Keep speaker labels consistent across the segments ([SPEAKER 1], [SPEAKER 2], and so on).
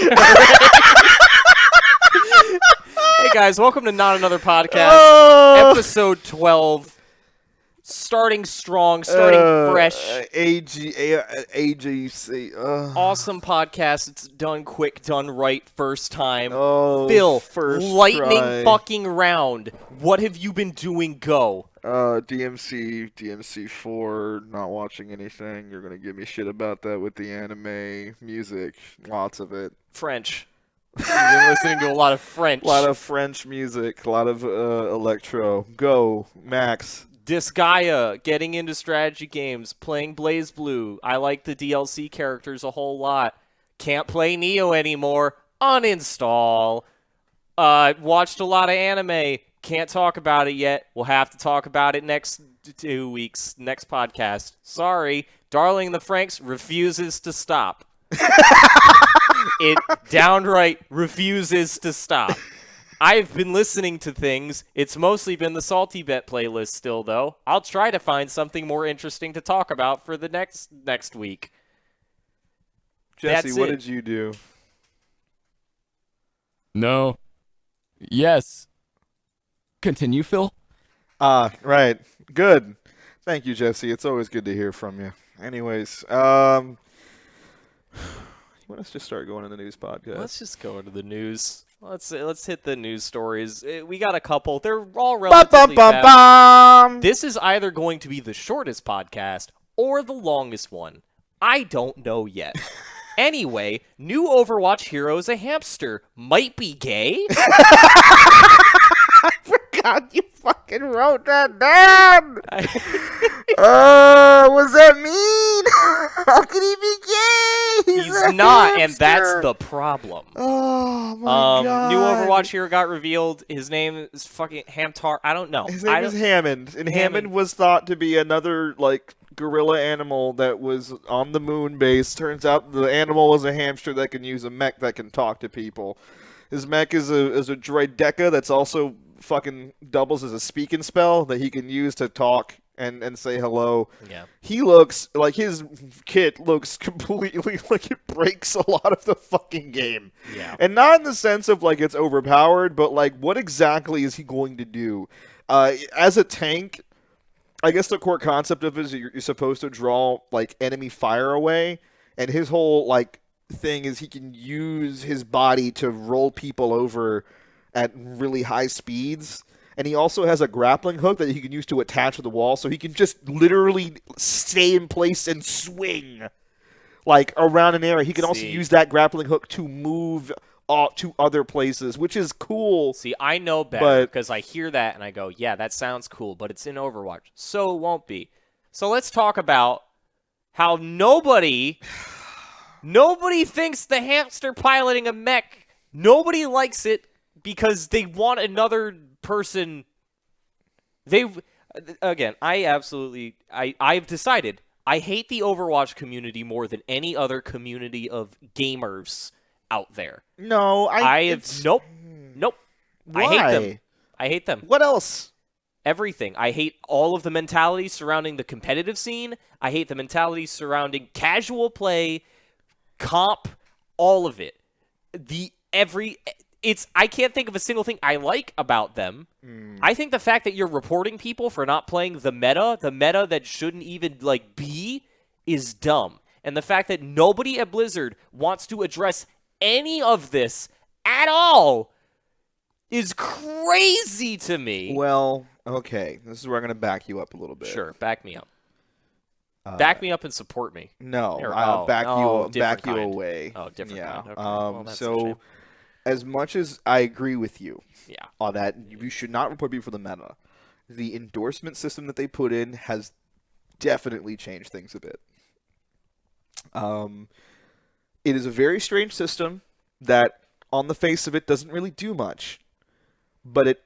[SPEAKER 1] Hey guys, welcome to Not Another Podcast, episode 12. Starting strong, starting fresh.
[SPEAKER 2] AGC.
[SPEAKER 1] Awesome podcast. It's done quick, done right, first time.
[SPEAKER 2] Oh,
[SPEAKER 1] Phil,
[SPEAKER 2] first
[SPEAKER 1] lightning
[SPEAKER 2] try.
[SPEAKER 1] fucking round. What have you been doing? Go.
[SPEAKER 2] DMC 4, not watching anything. You're gonna give me shit about that with the anime, music, lots of it.
[SPEAKER 1] French. You've been listening to a lot of French.
[SPEAKER 2] A lot of French music, a lot of electro. Go, Max.
[SPEAKER 1] Disgaea, getting into strategy games, playing Blaze Blue. I like the DLC characters a whole lot. Can't play Neo anymore. Uninstall. Watched a lot of anime. Can't talk about it yet. We'll have to talk about it next 2 weeks, next podcast. Sorry. Darling in the Franxx refuses to stop. It downright refuses to stop. I've been listening to things. It's mostly been the Salty Bet playlist still, though. I'll try to find something more interesting to talk about for the next week.
[SPEAKER 2] Jesse, what did you do?
[SPEAKER 3] No. Yes. Continue, Phil.
[SPEAKER 2] Right. Good. Thank you, Jesse. It's always good to hear from you. Anyways, you want us to just start going to the news podcast?
[SPEAKER 1] Let's just go into the news. Let's hit the news stories. We got a couple. They're all relatively fast. This is either going to be the shortest podcast or the longest one. I don't know yet. Anyway, new Overwatch hero is a hamster. Might be gay?
[SPEAKER 2] I forgot you fucking wrote that down. What's that mean? How could he be gay?
[SPEAKER 1] He's not, and that's the problem.
[SPEAKER 2] Oh my god.
[SPEAKER 1] New Overwatch hero got revealed. His name is fucking Hamtar. I don't know.
[SPEAKER 2] His name is Hammond, and Hammond was thought to be another gorilla animal that was on the moon base. Turns out the animal was a hamster that can use a mech that can talk to people. His mech is a droid Deca that's also fucking doubles as a speaking spell that he can use to talk and say hello.
[SPEAKER 1] Yeah.
[SPEAKER 2] He looks like his kit looks completely like it breaks a lot of the fucking game.
[SPEAKER 1] Yeah.
[SPEAKER 2] And not in the sense of it's overpowered, but what exactly is he going to do? As a tank, I guess the core concept of it is you're supposed to draw enemy fire away, and his whole thing is he can use his body to roll people over at really high speeds. And he also has a grappling hook that he can use to attach to the wall, so he can just literally stay in place and swing around an area. He can also use that grappling hook to move to other places, which is cool.
[SPEAKER 1] See, I know better because I hear that and I go, yeah, that sounds cool, but it's in Overwatch, so it won't be. So let's talk about how nobody thinks the hamster piloting a mech, nobody likes it because they want another person. I've decided I hate the Overwatch community more than any other community of gamers out there.
[SPEAKER 2] No,
[SPEAKER 1] nope.
[SPEAKER 2] Why?
[SPEAKER 1] I hate them.
[SPEAKER 2] What else?
[SPEAKER 1] Everything. I hate all of the mentality surrounding the competitive scene. I hate the mentality surrounding casual play, comp, all of it. I can't think of a single thing I like about them. I think the fact that you're reporting people for not playing the meta that shouldn't even be, is dumb. And the fact that nobody at Blizzard wants to address any of this at all is crazy to me.
[SPEAKER 2] Well, okay. This is where I'm going to back you up a little bit.
[SPEAKER 1] Sure, back me up. Back me up and support me.
[SPEAKER 2] No,
[SPEAKER 1] Or,
[SPEAKER 2] I'll back you
[SPEAKER 1] kind.
[SPEAKER 2] away.
[SPEAKER 1] Oh, different
[SPEAKER 2] yeah.
[SPEAKER 1] kind. Okay. Well, that's a
[SPEAKER 2] So,
[SPEAKER 1] shame.
[SPEAKER 2] as much as I agree with you
[SPEAKER 1] Yeah.
[SPEAKER 2] on that, you should not report people for the meta. The endorsement system that they put in has definitely changed things a bit. It is a very strange system that, on the face of it, doesn't really do much. But it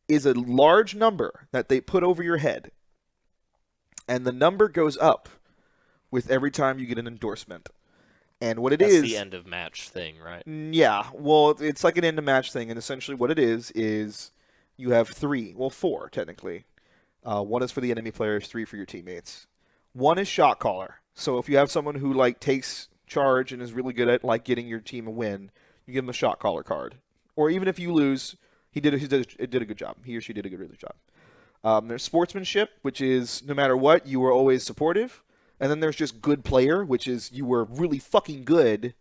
[SPEAKER 2] is a large number that they put over your head. And the number goes up with every time you get an endorsement. And what
[SPEAKER 1] That's the end of match thing, right?
[SPEAKER 2] Yeah, well, it's like an end of match thing, and essentially what it is you have four technically. One is for the enemy players, 3 for your teammates. One is shot caller. So if you have someone who takes charge and is really good at like getting your team a win, you give him a shot caller card. Or even if you lose, it did a good job. He or she did a really job. There's sportsmanship, which is no matter what, you were always supportive. And then there's just good player, which is you were really fucking good,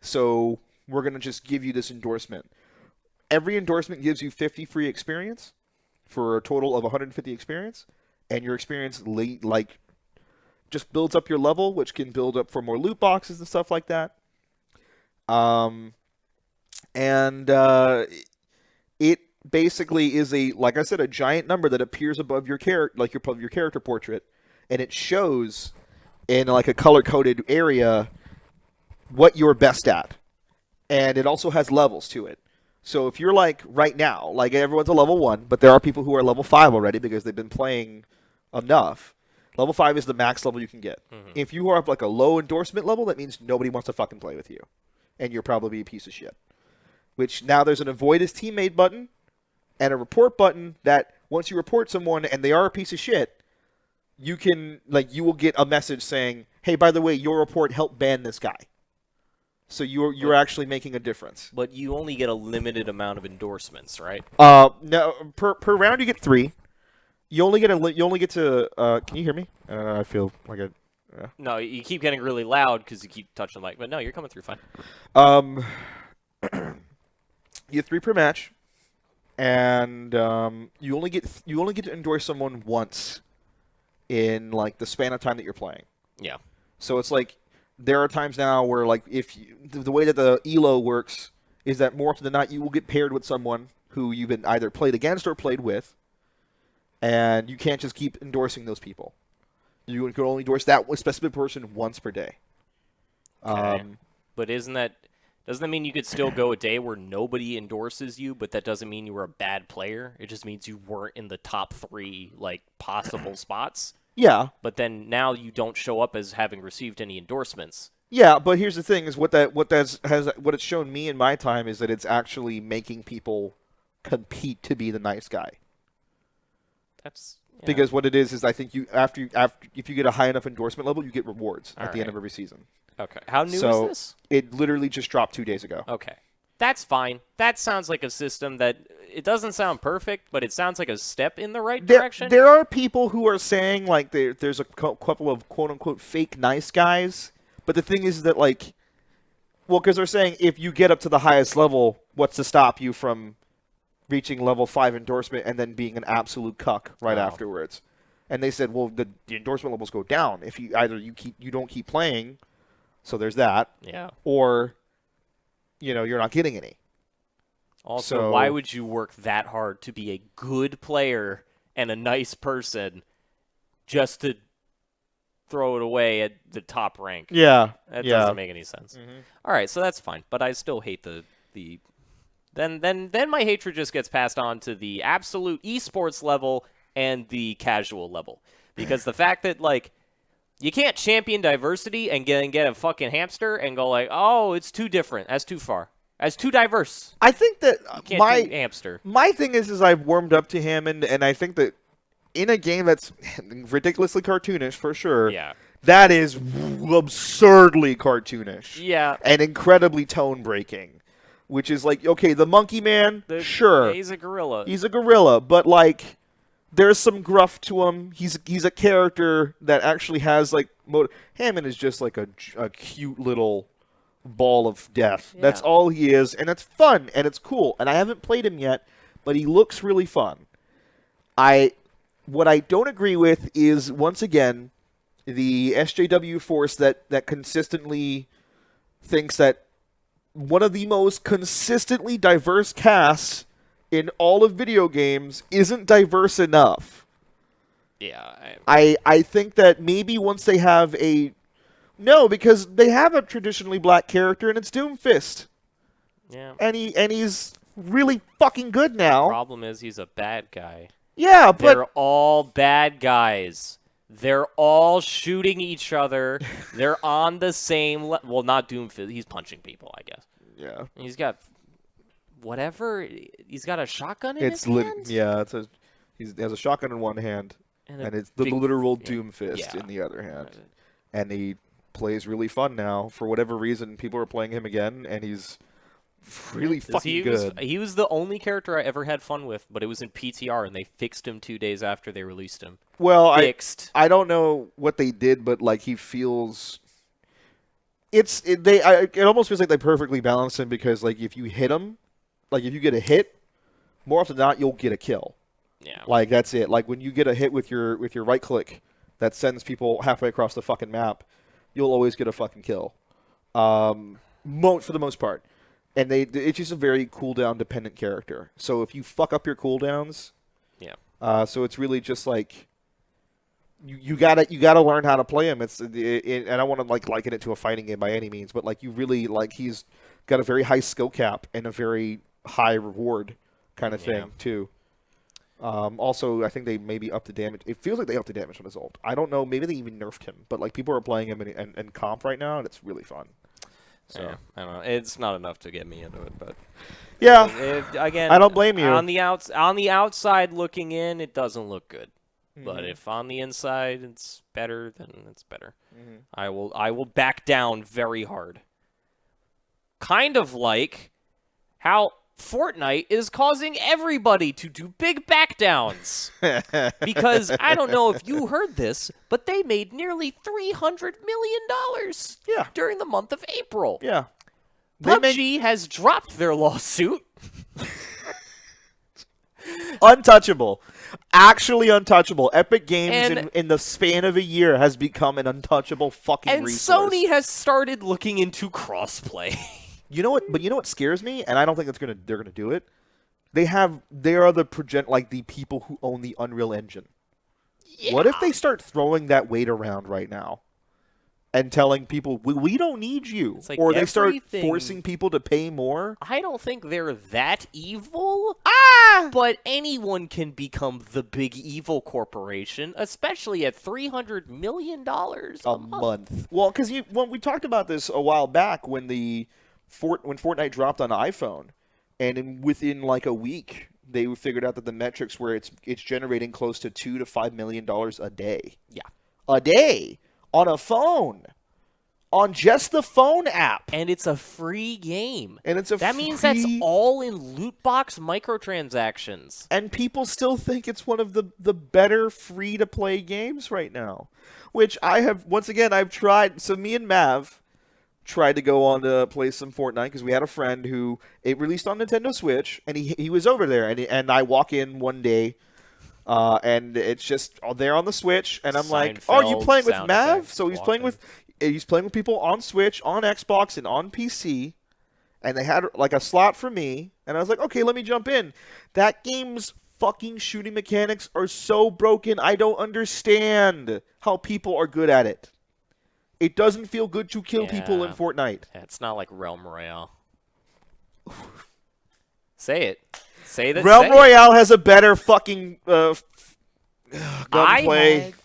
[SPEAKER 2] so we're going to just give you this endorsement. Every endorsement gives you 50 free experience for a total of 150 experience. And your experience like just builds up your level, which can build up for more loot boxes and stuff like that. It basically is like I said, a giant number that appears above your above your character portrait, and it shows in like a color-coded area what you're best at, and it also has levels to it. So if you're like right now, like everyone's a level 1, but there are people who are level 5 already because they've been playing enough. Level 5 is the max level you can get. Mm-hmm. If you are up like a low endorsement level, that means nobody wants to fucking play with you, and you're probably a piece of shit. Which now there's an avoid as teammate button and a report button that once you report someone and they are a piece of shit, you will get a message saying, "Hey, by the way, your report helped ban this guy." So you're actually making a difference.
[SPEAKER 1] But you only get a limited amount of endorsements, right?
[SPEAKER 2] No, per round you get 3. You only get to. Can you hear me? I feel like it.
[SPEAKER 1] No, you keep getting really loud because you keep touching the mic. But no, you're coming through fine.
[SPEAKER 2] You get 3 per match, and you only get to endorse someone once in like the span of time that you're playing.
[SPEAKER 1] Yeah.
[SPEAKER 2] So it's like there are times now where like the way that the ELO works is that more often than not you will get paired with someone who you've been either played against or played with, and you can't just keep endorsing those people. You can only endorse that one specific person once per day.
[SPEAKER 1] Okay. But doesn't that mean you could still go a day where nobody endorses you, but that doesn't mean you were a bad player? It just means you weren't in the top 3 like possible spots.
[SPEAKER 2] Yeah.
[SPEAKER 1] But then now you don't show up as having received any endorsements.
[SPEAKER 2] Yeah, but here's the thing: is what it's shown me in my time is that it's actually making people compete to be the nice guy.
[SPEAKER 1] That's
[SPEAKER 2] because what it is I think if you get a high enough endorsement level, you get rewards at the end of every season.
[SPEAKER 1] Okay. How new is this?
[SPEAKER 2] It literally just dropped 2 days ago.
[SPEAKER 1] Okay. That's fine. That sounds like a system that it doesn't sound perfect, but it sounds like a step in the right direction.
[SPEAKER 2] There are people who are saying like there's a couple of quote unquote fake nice guys, but the thing is that like, well, because they're saying if you get up to the highest level, what's to stop you from reaching level 5 endorsement and then being an absolute cuck right afterwards? And they said, well, the endorsement levels go down if you don't keep playing. So there's that.
[SPEAKER 1] Yeah.
[SPEAKER 2] Or, you're not getting any.
[SPEAKER 1] Also, why would you work that hard to be a good player and a nice person just to throw it away at the top rank?
[SPEAKER 2] Yeah.
[SPEAKER 1] That doesn't make any sense. Mm-hmm. All right, so that's fine. But I still hate the Then my hatred just gets passed on to the absolute esports level and the casual level. Because the fact that, like, you can't champion diversity and get a fucking hamster and go like, oh, it's too different. That's too far. That's too diverse.
[SPEAKER 2] I think that
[SPEAKER 1] my hamster.
[SPEAKER 2] My thing is I've warmed up to him, and I think that in a game that's ridiculously cartoonish for sure, that is absurdly cartoonish.
[SPEAKER 1] Yeah.
[SPEAKER 2] And incredibly tone-breaking. Which is like, okay, the monkey man, sure.
[SPEAKER 1] Yeah, he's a gorilla.
[SPEAKER 2] He's a gorilla, but like, there's some gruff to him. He's a character that actually has like Hammond is just like a cute little ball of death. Yeah. That's all he is, and it's fun and it's cool. And I haven't played him yet, but he looks really fun. What I don't agree with is once again the SJW force that consistently thinks that one of the most consistently diverse casts in all of video games isn't diverse enough.
[SPEAKER 1] Yeah.
[SPEAKER 2] I think that maybe once they have because they have a traditionally black character and it's Doomfist.
[SPEAKER 1] Yeah.
[SPEAKER 2] And he's really fucking good now.
[SPEAKER 1] The problem is he's a bad guy.
[SPEAKER 2] Yeah, but
[SPEAKER 1] they're all bad guys. They're all shooting each other. They're on the same well, not Doomfist. He's punching people, I guess.
[SPEAKER 2] Yeah.
[SPEAKER 1] He's got whatever. He's got a shotgun in his hand?
[SPEAKER 2] Yeah, he has a shotgun in one hand, and it's the literal Doomfist in the other hand. And plays really fun now. For whatever reason, people are playing him again, and he's really fucking good.
[SPEAKER 1] He was the only character I ever had fun with, but it was in PTR, and they fixed him 2 days after they released him.
[SPEAKER 2] Well,
[SPEAKER 1] Fixed.
[SPEAKER 2] I don't know what they did, but like he feels. It almost feels like they perfectly balanced him because like if you hit him, like if you get a hit, more often than not you'll get a kill.
[SPEAKER 1] Yeah.
[SPEAKER 2] Like that's it. Like when you get a hit with your right click that sends people halfway across the fucking map, you'll always get a fucking kill. For the most part. And it's just a very cooldown dependent character. So if you fuck up your cooldowns,
[SPEAKER 1] yeah.
[SPEAKER 2] so it's really just like you gotta learn how to play him. And I don't want to like liken it to a fighting game by any means, but like you really like he's got a very high skill cap and a very high reward kind of thing too. Also, I think they maybe upped the damage. It feels like they upped the damage on his ult. I don't know. Maybe they even nerfed him. But like people are playing him in comp right now, and it's really fun. So
[SPEAKER 1] yeah, I don't know. It's not enough to get me into it, but
[SPEAKER 2] yeah,
[SPEAKER 1] again,
[SPEAKER 2] I don't blame you.
[SPEAKER 1] On the outside looking in, it doesn't look good. But if on the inside it's better, then it's better. I will back down very hard. Kind of like how Fortnite is causing everybody to do big back downs. Because I don't know if you heard this, but they made nearly $300 million during the month of April.
[SPEAKER 2] Yeah.
[SPEAKER 1] PUBG has dropped their lawsuit.
[SPEAKER 2] Untouchable. Actually untouchable. Epic Games
[SPEAKER 1] And-
[SPEAKER 2] in the span of a year has become an untouchable fucking
[SPEAKER 1] And
[SPEAKER 2] resource.
[SPEAKER 1] Sony has started looking into crossplay.
[SPEAKER 2] You know what? But you know what scares me, and I don't think they're gonna do it. They are the people who own the Unreal Engine.
[SPEAKER 1] Yeah.
[SPEAKER 2] What if they start throwing that weight around right now, and telling people we don't need you,
[SPEAKER 1] It's like
[SPEAKER 2] or they start
[SPEAKER 1] everything-
[SPEAKER 2] forcing people to pay more?
[SPEAKER 1] I don't think they're that evil. But anyone can become the big evil corporation, especially at $300 million a
[SPEAKER 2] month. Well, because when we talked about this a while back when when Fortnite dropped on iPhone, and within like a week they figured out that the metrics where it's generating close to $2 to $5 million a day.
[SPEAKER 1] Yeah.
[SPEAKER 2] A day on a phone, on just the phone app,
[SPEAKER 1] And it's a free game.
[SPEAKER 2] and it's a
[SPEAKER 1] That means that's
[SPEAKER 2] free-
[SPEAKER 1] all in loot box microtransactions.
[SPEAKER 2] And people still think it's one of the better free to play games right now, which I've tried. So me and Mav tried to go on to play some Fortnite because we had a friend who it released on Nintendo Switch, and he was over there, and I walk in one day, and it's just there on the Switch, and I'm like, "Oh, are you
[SPEAKER 1] Seinfeld
[SPEAKER 2] playing with
[SPEAKER 1] sound
[SPEAKER 2] Mav?"
[SPEAKER 1] effects
[SPEAKER 2] So he's playing
[SPEAKER 1] walking.
[SPEAKER 2] with people on Switch, on Xbox, and on PC, and they had like a slot for me, and I was like, "Okay, let me jump in." That game's fucking shooting mechanics are so broken. I don't understand how people are good at it. It doesn't feel good to kill people in
[SPEAKER 1] Yeah.
[SPEAKER 2] Fortnite.
[SPEAKER 1] Yeah, it's not like Realm Royale. Say it. Say that.
[SPEAKER 2] Realm
[SPEAKER 1] say it.
[SPEAKER 2] Royale has a better fucking gunplay.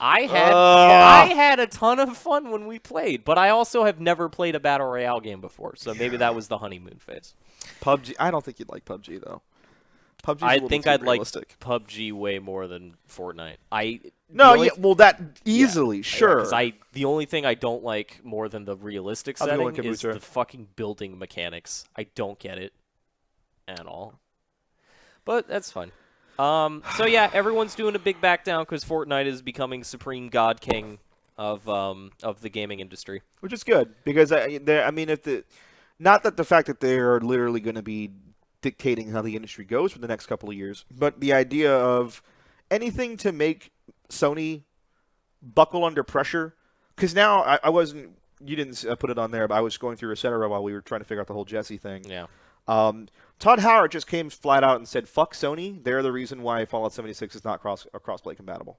[SPEAKER 1] I had a ton of fun when we played, but I also have never played a battle royale game before, so maybe that was the honeymoon phase.
[SPEAKER 2] PUBG. I don't think you'd like PUBG though. PUBG's a
[SPEAKER 1] I
[SPEAKER 2] little
[SPEAKER 1] think
[SPEAKER 2] too
[SPEAKER 1] I'd
[SPEAKER 2] realistic.
[SPEAKER 1] like PUBG way more than Fortnite.
[SPEAKER 2] That easily, sure.
[SPEAKER 1] Because the only thing I don't like more than the realistic
[SPEAKER 2] How's it going,
[SPEAKER 1] setting is
[SPEAKER 2] Kombucha?
[SPEAKER 1] the fucking building mechanics. I don't get it at all. But that's fine. So yeah, everyone's doing a big back down because Fortnite is becoming supreme god king of the gaming industry.
[SPEAKER 2] Which is good because not that the fact that they are literally going to be dictating how the industry goes for the next couple of years, but the idea of anything to make Sony buckle under pressure. Because now I wasn't. You didn't put it on there, but I was going through Resetera while we were trying to figure out the whole Jesse thing.
[SPEAKER 1] Yeah.
[SPEAKER 2] Todd Howard just came flat out and said, "Fuck Sony. They're the reason why Fallout 76 is not crossplay compatible."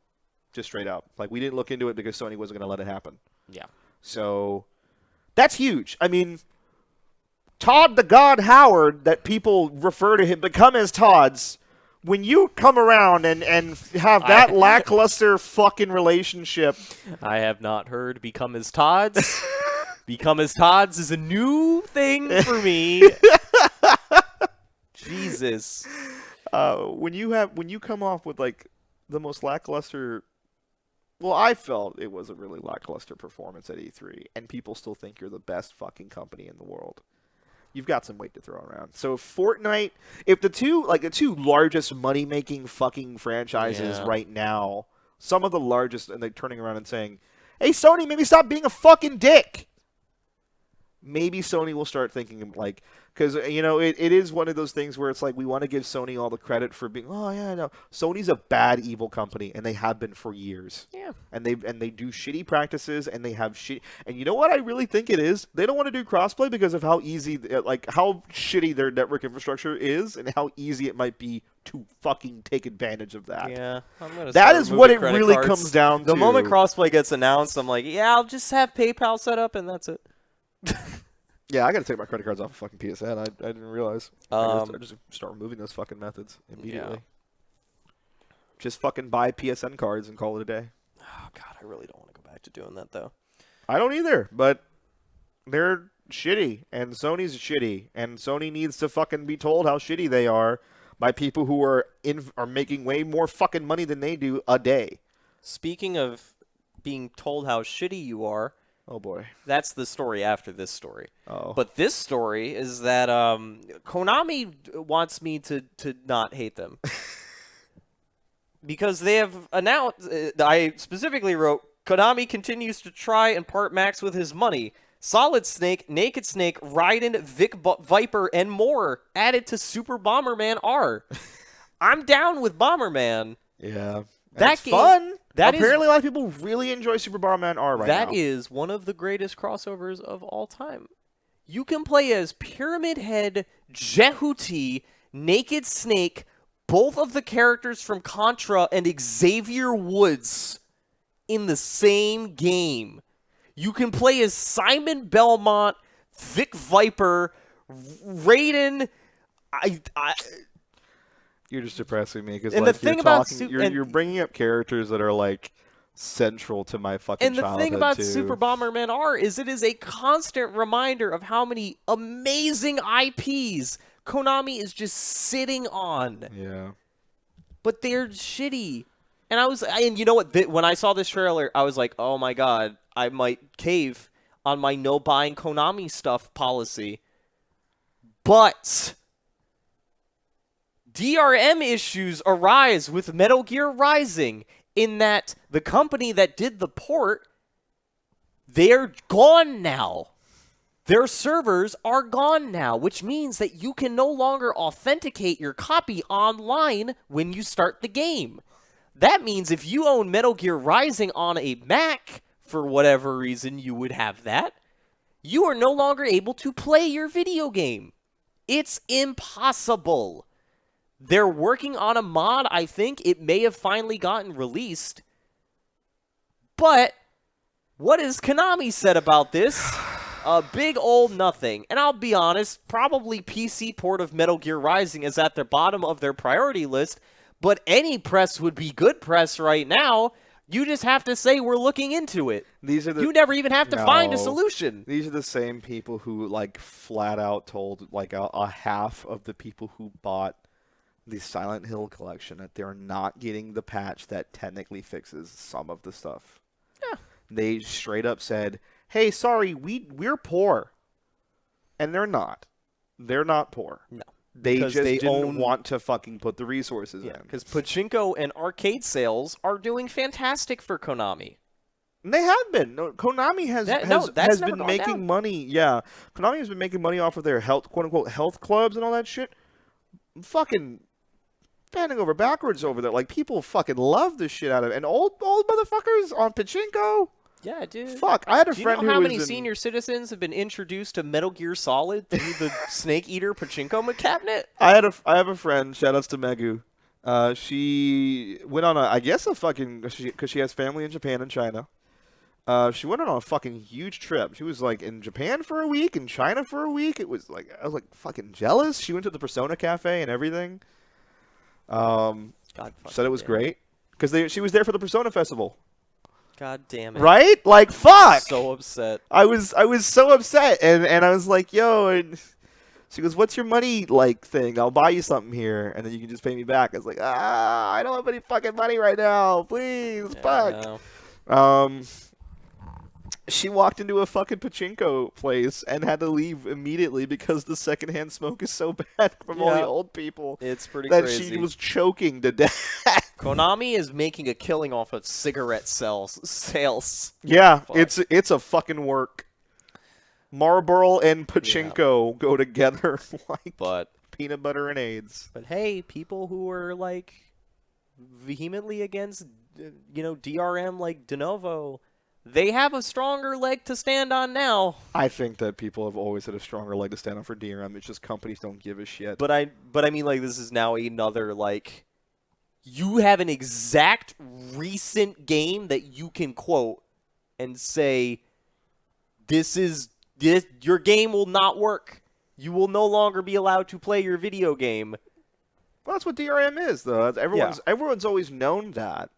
[SPEAKER 2] Just straight out. Like we didn't look into it because Sony wasn't going to let it happen.
[SPEAKER 1] Yeah.
[SPEAKER 2] So that's huge. I mean, Todd the God Howard, that people refer to him, become as Todd's. When you come around and have that lackluster fucking relationship.
[SPEAKER 1] I have not heard Become as Todd's. Become as Todd's is a new thing for me. Jesus.
[SPEAKER 2] When you come off with like the most lackluster Well, I felt it was a really lackluster performance at E3, and people still think you're the best fucking company in the world. You've got some weight to throw around. So Fortnite, if the two largest money-making fucking franchises right now, some of the largest, and they're turning around and saying, "Hey, Sony, maybe stop being a fucking dick." Maybe Sony will start thinking like, because it is one of those things where it's like we want to give Sony all the credit for being, oh yeah, no, Sony's a bad evil company, and they have been for years.
[SPEAKER 1] Yeah.
[SPEAKER 2] And they do shitty practices, and they have shit. And you know what I really think it is? They don't want to do crossplay because of how easy, like how shitty their network infrastructure is, and how easy it might be to fucking take advantage of that.
[SPEAKER 1] Yeah, I'm gonna.
[SPEAKER 2] That is what it really comes down to.
[SPEAKER 1] The moment crossplay gets announced, I'm like, yeah, I'll just have PayPal set up, and that's it.
[SPEAKER 2] Yeah, I gotta take my credit cards off of fucking PSN. I didn't realize. I just start removing those fucking methods immediately. Yeah. Just fucking buy PSN cards and call it a day.
[SPEAKER 1] Oh god, I really don't want to go back to doing that though.
[SPEAKER 2] I don't either, but they're shitty, and Sony's shitty, and Sony needs to fucking be told how shitty they are by people who are making way more fucking money than they do a day.
[SPEAKER 1] Speaking of being told how shitty you are.
[SPEAKER 2] Oh boy.
[SPEAKER 1] That's the story after this story.
[SPEAKER 2] Oh.
[SPEAKER 1] But this story is that Konami wants me to not hate them. Because they have announced, I specifically wrote, Konami continues to try and part Max with his money. Solid Snake, Naked Snake, Raiden, Viper, and more added to Super Bomberman R. I'm down with Bomberman.
[SPEAKER 2] Yeah.
[SPEAKER 1] That's
[SPEAKER 2] fun. Apparently, a lot of people really enjoy Super Bomberman R right now.
[SPEAKER 1] That is one of the greatest crossovers of all time. You can play as Pyramid Head, Jehuti, Naked Snake, both of the characters from Contra, and Xavier Woods in the same game. You can play as Simon Belmont, Vic Viper, Raiden.
[SPEAKER 2] You're just depressing me because you're bringing up characters that are like central to my fucking childhood.
[SPEAKER 1] And the thing about
[SPEAKER 2] too.
[SPEAKER 1] Super Bomberman R is it is a constant reminder of how many amazing IPs Konami is just sitting on.
[SPEAKER 2] Yeah.
[SPEAKER 1] But they're shitty. And you know what? When I saw this trailer, I was like, oh my god, I might cave on my no buying Konami stuff policy. But DRM issues arise with Metal Gear Rising in that the company that did the port, they're gone now. Their servers are gone now, which means that you can no longer authenticate your copy online when you start the game. That means if you own Metal Gear Rising on a Mac, for whatever reason you would have that, you are no longer able to play your video game. It's impossible. They're working on a mod, I think. It may have finally gotten released. But what has Konami said about this? A big old nothing. And I'll be honest, probably PC port of Metal Gear Rising is at the bottom of their priority list, but any press would be good press right now. You just have to say we're looking into it. You never even have to find a solution.
[SPEAKER 2] These are the same people who like flat out told like a half of the people who bought the Silent Hill collection that they're not getting the patch that technically fixes some of the stuff.
[SPEAKER 1] Yeah.
[SPEAKER 2] They straight up said, hey, sorry, we're poor. And they're not. They're not poor.
[SPEAKER 1] No.
[SPEAKER 2] They didn't want to fucking put the resources in.
[SPEAKER 1] Because pachinko and arcade sales are doing fantastic for Konami.
[SPEAKER 2] And they have been. No, Konami has been making money. Yeah. Konami has been making money off of their quote-unquote health clubs and all that shit. Fucking bending over backwards over there. Like, people fucking love this shit out of it. And old motherfuckers on pachinko.
[SPEAKER 1] Yeah, dude.
[SPEAKER 2] Fuck, I had a friend who was
[SPEAKER 1] Do you know how many senior citizens have been introduced to Metal Gear Solid through the Snake Eater pachinko cabinet?
[SPEAKER 2] I have a friend, shout-outs to Megu. She went on because she has family in Japan and China. She went on a fucking huge trip. She was like in Japan for a week, in China for a week. It was like, I was like fucking jealous. She went to the Persona Cafe and everything. Said it was great because she was there for the Persona Festival.
[SPEAKER 1] God damn it!
[SPEAKER 2] Right? Like, fuck.
[SPEAKER 1] So upset.
[SPEAKER 2] I was so upset, and I was like, yo, and she goes, what's your money like thing? I'll buy you something here, and then you can just pay me back. I was like, I don't have any fucking money right now. Please, fuck. She walked into a fucking pachinko place and had to leave immediately because the secondhand smoke is so bad from all the
[SPEAKER 1] Yeah.
[SPEAKER 2] old people
[SPEAKER 1] It's pretty
[SPEAKER 2] that
[SPEAKER 1] crazy.
[SPEAKER 2] she was choking to death.
[SPEAKER 1] Konami is making a killing off of cigarette sales.
[SPEAKER 2] Yeah,
[SPEAKER 1] Fuck.
[SPEAKER 2] it's a fucking work. Marlboro and pachinko go together like
[SPEAKER 1] But
[SPEAKER 2] peanut butter and AIDS.
[SPEAKER 1] hey, people who are like vehemently against DRM like de novo, they have a stronger leg to stand on now.
[SPEAKER 2] I think that people have always had a stronger leg to stand on for DRM. It's just companies don't give a shit.
[SPEAKER 1] But I mean, like, this is now another, like, you have an exact recent game that you can quote and say, your game will not work. You will no longer be allowed to play your video game.
[SPEAKER 2] Well, that's what DRM is, though. Everyone's always known that.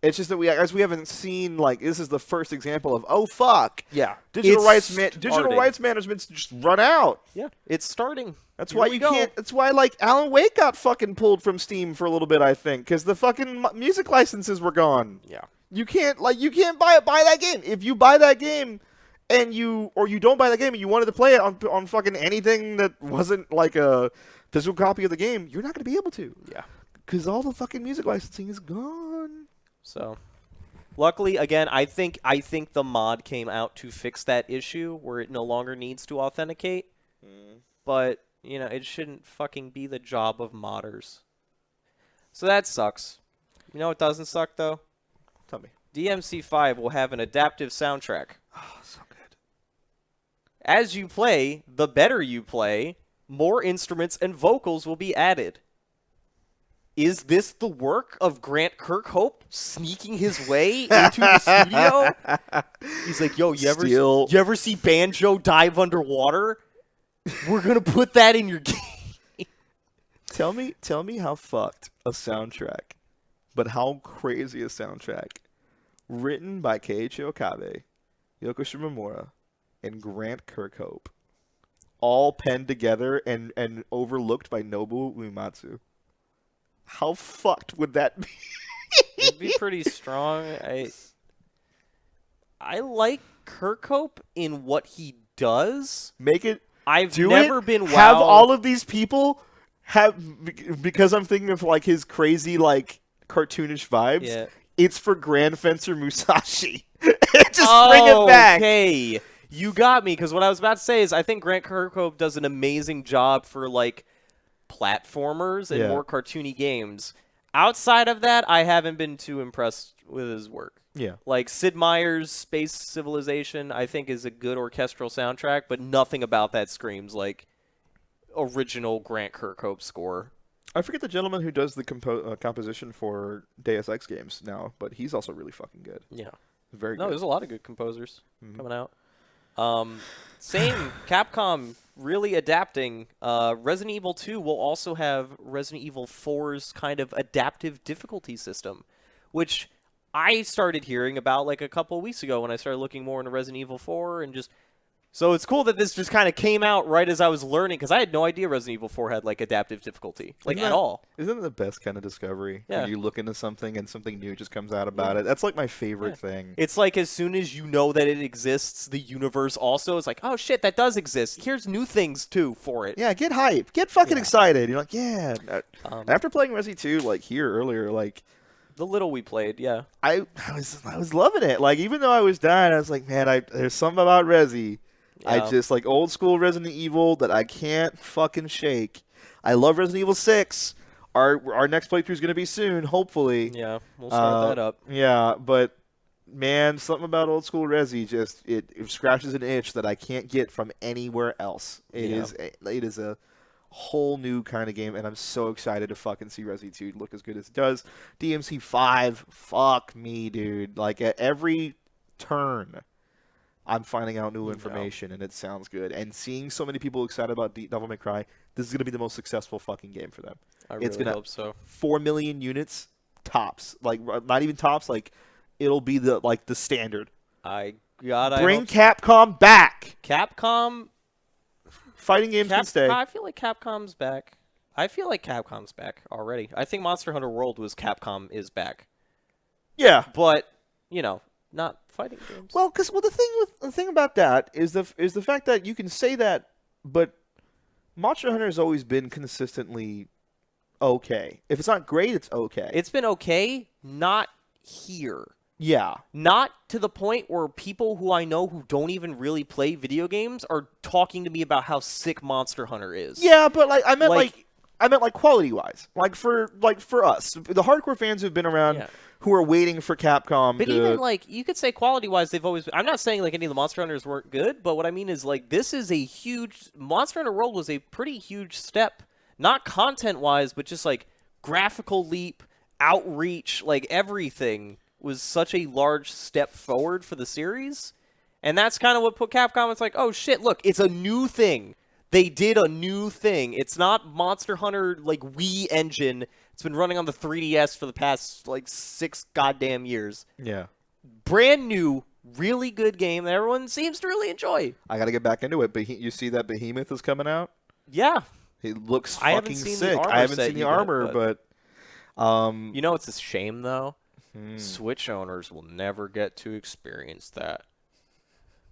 [SPEAKER 2] It's just that we haven't seen, like, this is the first example of, oh fuck,
[SPEAKER 1] Yeah.
[SPEAKER 2] digital
[SPEAKER 1] It's
[SPEAKER 2] rights management's just run out.
[SPEAKER 1] Yeah, it's starting.
[SPEAKER 2] That's
[SPEAKER 1] Here
[SPEAKER 2] why
[SPEAKER 1] we
[SPEAKER 2] you
[SPEAKER 1] go.
[SPEAKER 2] can't. That's why, like, Alan Wake got fucking pulled from Steam for a little bit, I think, because the fucking music licenses were gone.
[SPEAKER 1] Yeah.
[SPEAKER 2] You can't buy that game. If you buy that game and you don't buy that game and you wanted to play it on fucking anything that wasn't like a physical copy of the game, you're not going to be able to.
[SPEAKER 1] Yeah.
[SPEAKER 2] Because all the fucking music licensing is gone.
[SPEAKER 1] So, luckily, again, I think the mod came out to fix that issue where it no longer needs to authenticate. But, it shouldn't fucking be the job of modders. So that sucks. You know what doesn't suck, though?
[SPEAKER 2] Tell me.
[SPEAKER 1] DMC5 will have an adaptive soundtrack.
[SPEAKER 2] Oh, so good.
[SPEAKER 1] As you play, the better you play, more instruments and vocals will be added. Is this the work of Grant Kirkhope sneaking his way into the studio? He's like, yo, you ever see Banjo dive underwater? We're going to put that in your game.
[SPEAKER 2] Tell me how fucked a soundtrack, but how crazy a soundtrack, written by Keiichi Okabe, Yoko Shimomura, and Grant Kirkhope, all penned together and overlooked by Nobuo Uematsu. How fucked would that be?
[SPEAKER 1] It'd be pretty strong. I like Kirkhope in what he does.
[SPEAKER 2] Make it.
[SPEAKER 1] I've
[SPEAKER 2] Do
[SPEAKER 1] never
[SPEAKER 2] it,
[SPEAKER 1] been
[SPEAKER 2] have
[SPEAKER 1] wowed.
[SPEAKER 2] all of these people because I'm thinking of like his crazy like cartoonish vibes.
[SPEAKER 1] Yeah.
[SPEAKER 2] It's for Grand Fencer Musashi. Just bring it back.
[SPEAKER 1] Okay, you got me, because what I was about to say is I think Grant Kirkhope does an amazing job for like platformers and
[SPEAKER 2] Yeah.
[SPEAKER 1] more cartoony games. Outside of that, I haven't been too impressed with his work.
[SPEAKER 2] Yeah.
[SPEAKER 1] Like Sid Meier's Space Civilization, I think is a good orchestral soundtrack, but nothing about that screams like original Grant Kirkhope score.
[SPEAKER 2] I forget the gentleman who does the composition for Deus Ex games now, but he's also really fucking good.
[SPEAKER 1] Yeah.
[SPEAKER 2] Very
[SPEAKER 1] No,
[SPEAKER 2] good.
[SPEAKER 1] there's a lot of good composers
[SPEAKER 2] Mhm.
[SPEAKER 1] coming out. Same Capcom really adapting. Resident Evil 2 will also have Resident Evil 4's kind of adaptive difficulty system, which I started hearing about like a couple of weeks ago when I started looking more into Resident Evil 4 and just. So it's cool that this just kind of came out right as I was learning, because I had no idea Resident Evil 4 had like adaptive difficulty, like
[SPEAKER 2] Isn't
[SPEAKER 1] at
[SPEAKER 2] that-
[SPEAKER 1] all.
[SPEAKER 2] Isn't it the best kind of discovery?
[SPEAKER 1] Yeah.
[SPEAKER 2] When you look into something and something new just comes out about it. That's like my favorite thing.
[SPEAKER 1] It's like as soon as you know that it exists, the universe also is like, oh shit, that does exist. Here's new things too for it.
[SPEAKER 2] Yeah, get hype. Get fucking excited. You're like, yeah.
[SPEAKER 1] Um,
[SPEAKER 2] After playing Resi 2 like here earlier, like
[SPEAKER 1] The little we played, yeah.
[SPEAKER 2] I was loving it. Like even though I was dying, I was like, man, there's something about Resi. I
[SPEAKER 1] Yeah.
[SPEAKER 2] just like old school Resident Evil that I can't fucking shake. I love Resident Evil 6. Our next playthrough is going to be soon, hopefully.
[SPEAKER 1] Yeah, we'll start that up.
[SPEAKER 2] Yeah, but man, something about old school Resi just it scratches an itch that I can't get from anywhere else. It is a whole new kind of game, and I'm so excited to fucking see Resi 2 look as good as it does. DMC 5, fuck me, dude. Like at every turn, I'm finding out new information, and it sounds good. And seeing so many people excited about Devil May Cry, this is gonna be the most successful fucking game for them.
[SPEAKER 1] I
[SPEAKER 2] It's
[SPEAKER 1] really
[SPEAKER 2] gonna-
[SPEAKER 1] hope so.
[SPEAKER 2] 4 million units tops, like not even tops. Like it'll be the standard.
[SPEAKER 1] I
[SPEAKER 2] Bring Capcom back.
[SPEAKER 1] Capcom.
[SPEAKER 2] Fighting games can stay.
[SPEAKER 1] I feel like Capcom's back. I feel like Capcom's back already. I think Monster Hunter World was Capcom is back.
[SPEAKER 2] Yeah,
[SPEAKER 1] But, not fighting games.
[SPEAKER 2] Well, because the thing about that is the fact that you can say that, but Monster Hunter has always been consistently okay. If it's not great, it's okay.
[SPEAKER 1] It's been okay, not here.
[SPEAKER 2] Yeah.
[SPEAKER 1] Not to the point where people who I know who don't even really play video games are talking to me about how sick Monster Hunter is.
[SPEAKER 2] Yeah, but I meant quality wise. Like for us, the hardcore fans who've been around
[SPEAKER 1] Yeah.
[SPEAKER 2] who are waiting for Capcom
[SPEAKER 1] But
[SPEAKER 2] to
[SPEAKER 1] even you could say quality-wise, they've always. I'm not saying any of the Monster Hunters weren't good, but what I mean is this is a huge Monster Hunter World was a pretty huge step, not content-wise, but just graphical leap, outreach, everything was such a large step forward for the series, and that's kind of what put Capcom. It's oh shit, look, it's a new thing. They did a new thing. It's not Monster Hunter Wii engine. It's been running on the 3DS for the past 6 goddamn years.
[SPEAKER 2] Yeah.
[SPEAKER 1] Brand new, really good game that everyone seems to really enjoy.
[SPEAKER 2] I got to get back into it. But you see that Behemoth is coming out?
[SPEAKER 1] Yeah.
[SPEAKER 2] It looks
[SPEAKER 1] I haven't
[SPEAKER 2] fucking
[SPEAKER 1] seen
[SPEAKER 2] sick.
[SPEAKER 1] the armor
[SPEAKER 2] I haven't
[SPEAKER 1] set
[SPEAKER 2] seen the
[SPEAKER 1] yet,
[SPEAKER 2] armor, but
[SPEAKER 1] you know it's a shame though. Switch owners will never get to experience that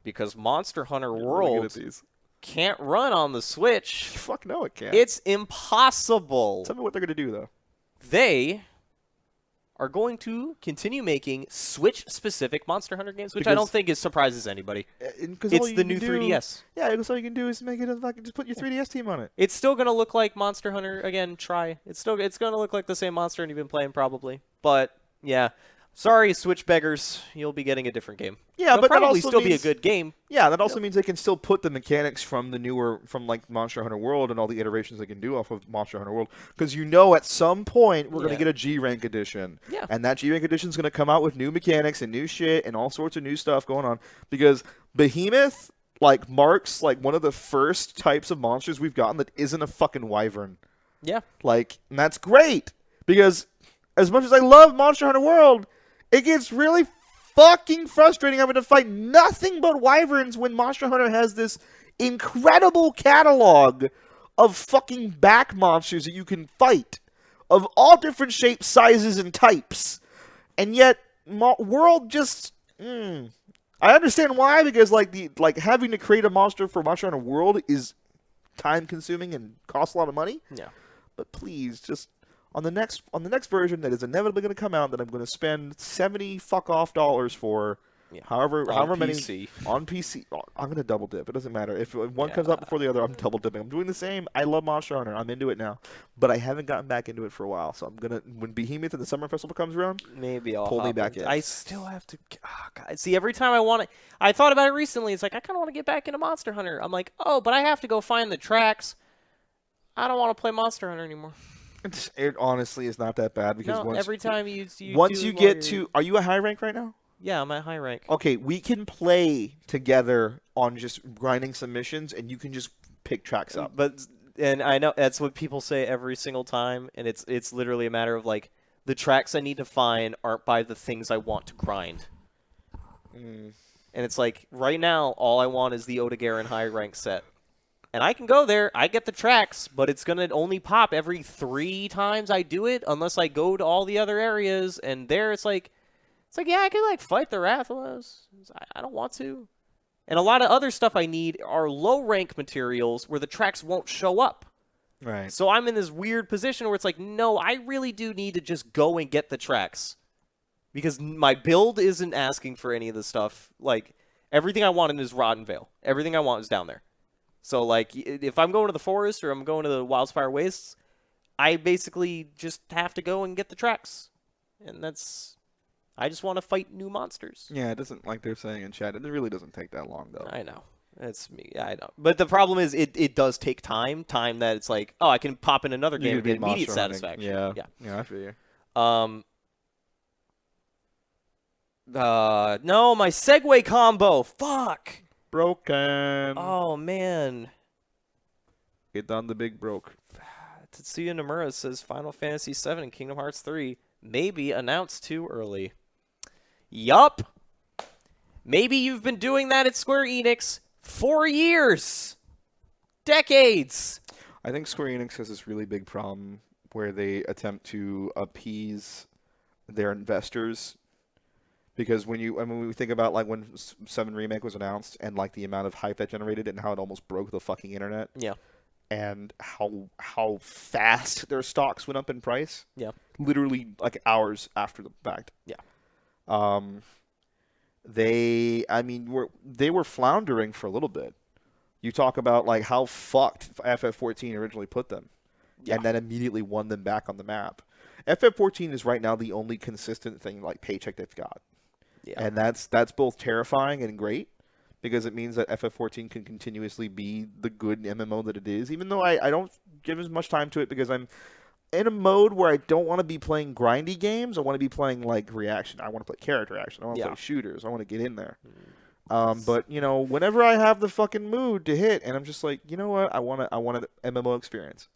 [SPEAKER 1] because Monster Hunter World can't run on the Switch.
[SPEAKER 2] Fuck no, it can't.
[SPEAKER 1] It's impossible.
[SPEAKER 2] Tell me what they're gonna do though.
[SPEAKER 1] They are going to continue making Switch-specific Monster Hunter games, which I don't think surprises anybody. It's the new 3DS.
[SPEAKER 2] Yeah, because all you can do is make it just put your 3DS team on it.
[SPEAKER 1] It's still going to look like Monster Hunter again. It's going to look like the same monster you've been playing probably. But yeah, sorry, Switch beggars, you'll be getting a different game.
[SPEAKER 2] Yeah,
[SPEAKER 1] It'll
[SPEAKER 2] but that
[SPEAKER 1] probably
[SPEAKER 2] also
[SPEAKER 1] still
[SPEAKER 2] means,
[SPEAKER 1] be a good game.
[SPEAKER 2] Yeah, that also means they can still put the mechanics from the newer, from Monster Hunter World and all the iterations they can do off of Monster Hunter World. Because at some point we're going to get a G-Rank edition.
[SPEAKER 1] Yeah.
[SPEAKER 2] And that G-Rank edition is going to come out with new mechanics and new shit and all sorts of new stuff going on. Because Behemoth, marks, one of the first types of monsters we've gotten that isn't a fucking wyvern.
[SPEAKER 1] Yeah.
[SPEAKER 2] And that's great. Because as much as I love Monster Hunter World, it gets really fucking frustrating having to fight nothing but wyverns when Monster Hunter has this incredible catalog of fucking back monsters that you can fight of all different shapes, sizes, and types. And yet, World just... I understand why, because having to create a monster for Monster Hunter World is time-consuming and costs a lot of money.
[SPEAKER 1] Yeah.
[SPEAKER 2] But please, just... On the next version that is inevitably going to come out, that I'm going to spend $70 dollars for, however many on PC. I'm going to double dip. It doesn't matter if one comes out before the other. I'm double dipping. I'm doing the same. I love Monster Hunter. I'm into it now, but I haven't gotten back into it for a while. So I'm gonna when Behemoth and the Summer Festival comes around,
[SPEAKER 1] maybe I'll
[SPEAKER 2] pull me back in.
[SPEAKER 1] I still have to. Oh God. See, every time I want to, I thought about it recently. It's I kind of want to get back into Monster Hunter. I'm but I have to go find the tracks. I don't want to play Monster Hunter anymore.
[SPEAKER 2] It honestly is not that bad because
[SPEAKER 1] every time you
[SPEAKER 2] get to, are you a high rank right now?
[SPEAKER 1] Yeah, I'm at high rank.
[SPEAKER 2] Okay, we can play together on just grinding some missions, and you can just pick tracks up.
[SPEAKER 1] And I know that's what people say every single time, and it's literally a matter of the tracks I need to find aren't by the things I want to grind. And it's right now all I want is the Otogaron high rank set. And I can go there, I get the tracks, but it's going to only pop every 3 times I do it, unless I go to all the other areas, and there it's yeah, I can fight the Rathalos. I don't want to. And a lot of other stuff I need are low-rank materials where the tracks won't show up.
[SPEAKER 2] Right.
[SPEAKER 1] So I'm in this weird position where it's no, I really do need to just go and get the tracks. Because my build isn't asking for any of the stuff. Everything I want in is Rotten Vale. Everything I want is down there. So, if I'm going to the forest or I'm going to the Wildspire Wastes, I basically just have to go and get the tracks. And I just want to fight new monsters.
[SPEAKER 2] Yeah, it doesn't, like they're saying in chat, it really doesn't take that long, though.
[SPEAKER 1] I know. It's me. I know. But the problem is it does take time. Time that it's I can pop in another game and get immediate satisfaction.
[SPEAKER 2] Yeah, I feel you.
[SPEAKER 1] No, my segue combo. Fuck.
[SPEAKER 2] Broken.
[SPEAKER 1] Oh, man.
[SPEAKER 2] Get on the big broke.
[SPEAKER 1] Tetsuya Nomura says Final Fantasy VII and Kingdom Hearts 3 may be announced too early. Yup. Maybe you've been doing that at Square Enix for years. Decades.
[SPEAKER 2] I think Square Enix has this really big problem where they attempt to appease their investors. Because when we think about like when 7 Remake was announced and like the amount of hype that generated and how it almost broke the fucking internet.
[SPEAKER 1] Yeah.
[SPEAKER 2] And how fast their stocks went up in price.
[SPEAKER 1] Yeah.
[SPEAKER 2] Literally like hours after the fact.
[SPEAKER 1] Yeah.
[SPEAKER 2] They were floundering for a little bit. You talk about like how fucked FF14 originally put them.
[SPEAKER 1] Yeah.
[SPEAKER 2] And then immediately won them back on the map. FF14 is right now the only consistent thing like paycheck they've got.
[SPEAKER 1] Yeah.
[SPEAKER 2] And that's both terrifying and great because it means that FF14 can continuously be the good MMO that it is, even though I don't give as much time to it because I'm in a mode where I don't want to be playing grindy games. I want to be playing like reaction. I want to play character action. I want to play shooters. I want to get in there. But you know, whenever I have the fucking mood to hit, and I'm just like, you know what, I want an MMO experience.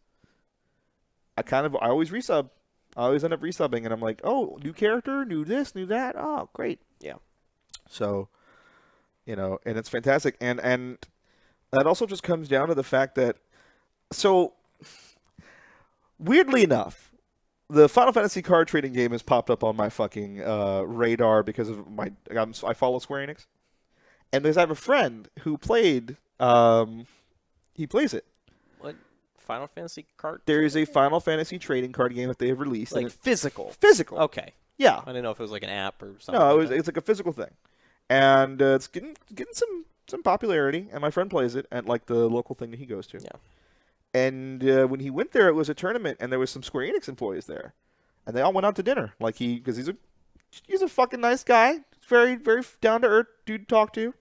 [SPEAKER 2] I always resub. I always end up resubbing, and I'm like, oh, new character, new this, new that. Oh, great.
[SPEAKER 1] Yeah.
[SPEAKER 2] So, you know, and it's fantastic, and that also just comes down to the fact that, so, weirdly enough, the Final Fantasy card trading game has popped up on my fucking radar because of I follow Square Enix, and because I have a friend who played, he plays it.
[SPEAKER 1] What? Final Fantasy card?
[SPEAKER 2] There is a Final Fantasy trading card game that they have released.
[SPEAKER 1] Like physical?
[SPEAKER 2] Physical.
[SPEAKER 1] Okay.
[SPEAKER 2] Yeah.
[SPEAKER 1] I didn't know if it was like an app or something.
[SPEAKER 2] No,
[SPEAKER 1] like
[SPEAKER 2] it's like a physical thing, and it's getting some popularity. And my friend plays it at like the local thing that he goes to.
[SPEAKER 1] Yeah.
[SPEAKER 2] And when he went there, it was a tournament, and there was some Square Enix employees there, and they all went out to dinner. Like because he's a fucking nice guy, very very down to earth dude to talk to.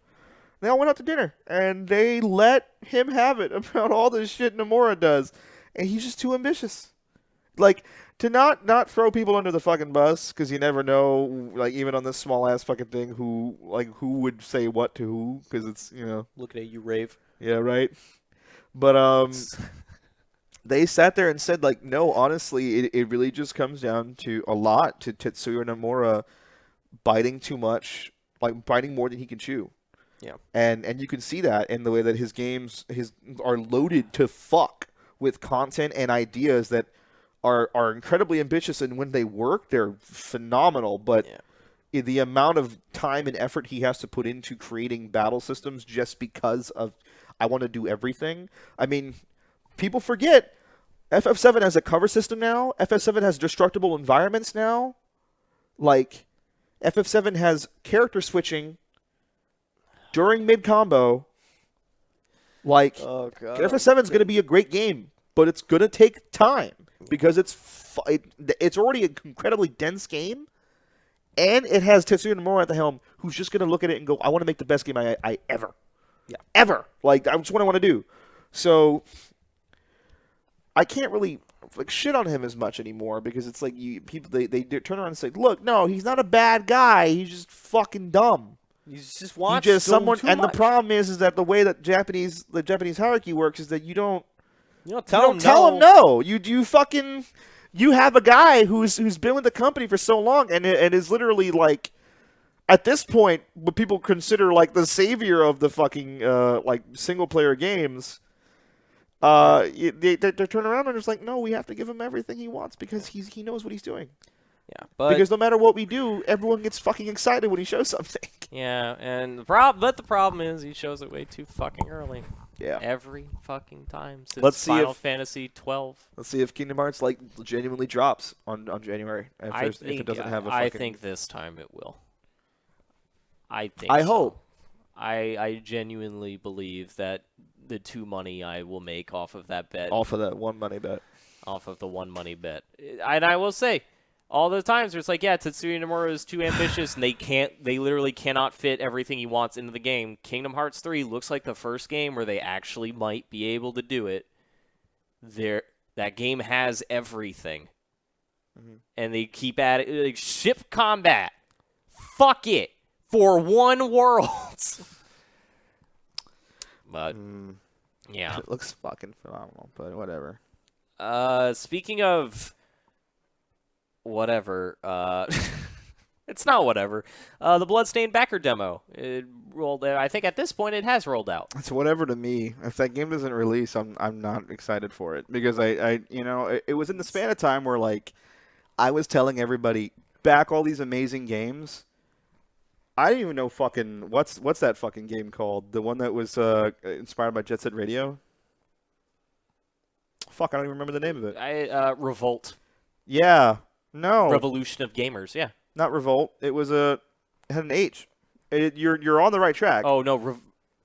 [SPEAKER 2] They all went out to dinner, and they let him have it about all this shit Nomura does, and he's just too ambitious. Like, to not throw people under the fucking bus, because you never know, like, even on this small-ass fucking thing, who would say what to who, because it's, you know.
[SPEAKER 1] Looking at you, Rave.
[SPEAKER 2] Yeah, right? But, they sat there and said, like, no, honestly, it really just comes down to a lot to Tetsuya Nomura biting too much, like, biting more than he can chew.
[SPEAKER 1] Yeah.
[SPEAKER 2] And you can see that in the way that his games are loaded to fuck with content and ideas that are incredibly ambitious, and when they work, they're phenomenal. But the amount of time and effort he has to put into creating battle systems just because of I want to do everything. I mean, people forget FF7 has a cover system now. FF7 has destructible environments now. Like, FF7 has character switching during mid-combo. Like,
[SPEAKER 1] oh, God.
[SPEAKER 2] FF7 is going to be a great game, but it's going to take time because it's already an incredibly dense game, and it has Tetsuya Nomura at the helm, who's just going to look at it and go, I want to make the best game I ever.
[SPEAKER 1] Yeah.
[SPEAKER 2] Ever. Like, that's what I want to do. So, I can't really shit on him as much anymore because it's like people turn around and say, look, no, he's not a bad guy. He's just fucking dumb.
[SPEAKER 1] You just want
[SPEAKER 2] someone,
[SPEAKER 1] too
[SPEAKER 2] and
[SPEAKER 1] much.
[SPEAKER 2] the problem is that the way that the Japanese hierarchy works is that you don't
[SPEAKER 1] tell
[SPEAKER 2] him no. You have a guy who's been with the company for so long and is literally like at this point what people consider like the savior of the fucking like single player games. They turn around and they're just like, no, we have to give him everything he wants because he knows what he's doing.
[SPEAKER 1] Yeah, but
[SPEAKER 2] because no matter what we do, everyone gets fucking excited when he shows something.
[SPEAKER 1] Yeah, and the problem is he shows it way too fucking early.
[SPEAKER 2] Yeah.
[SPEAKER 1] Every fucking time since
[SPEAKER 2] Let's see
[SPEAKER 1] Final Fantasy 12.
[SPEAKER 2] Let's see if Kingdom Hearts like genuinely drops on January. If it doesn't have a fucking...
[SPEAKER 1] I think this time it will. I
[SPEAKER 2] hope.
[SPEAKER 1] I genuinely believe that the 2 money I will make off of that bet.
[SPEAKER 2] Off of that 1 money bet.
[SPEAKER 1] Off of the 1 money bet. And I will say, all the times where it's like, yeah, Tetsuya Nomura is too ambitious and they literally cannot fit everything he wants into the game. Kingdom Hearts 3 looks like the first game where they actually might be able to do it. That game has everything. Mm-hmm. And they keep at it, like, ship combat. Fuck it. For 1 world. But, yeah.
[SPEAKER 2] It looks fucking phenomenal, but whatever.
[SPEAKER 1] Speaking of whatever, it's not whatever. The Bloodstained backer demo, it rolled. I think at this point it has rolled out.
[SPEAKER 2] It's whatever to me. If that game doesn't release, I'm not excited for it because it was in the span of time where like I was telling everybody back all these amazing games, I don't even know fucking what's that fucking game called? The one that was inspired by Jet Set Radio. Fuck, I don't even remember the name of it.
[SPEAKER 1] Revolt.
[SPEAKER 2] Yeah, no,
[SPEAKER 1] Revolution of Gamers. Yeah.
[SPEAKER 2] not Revolt. It had an H. You're on the right track.
[SPEAKER 1] Oh no,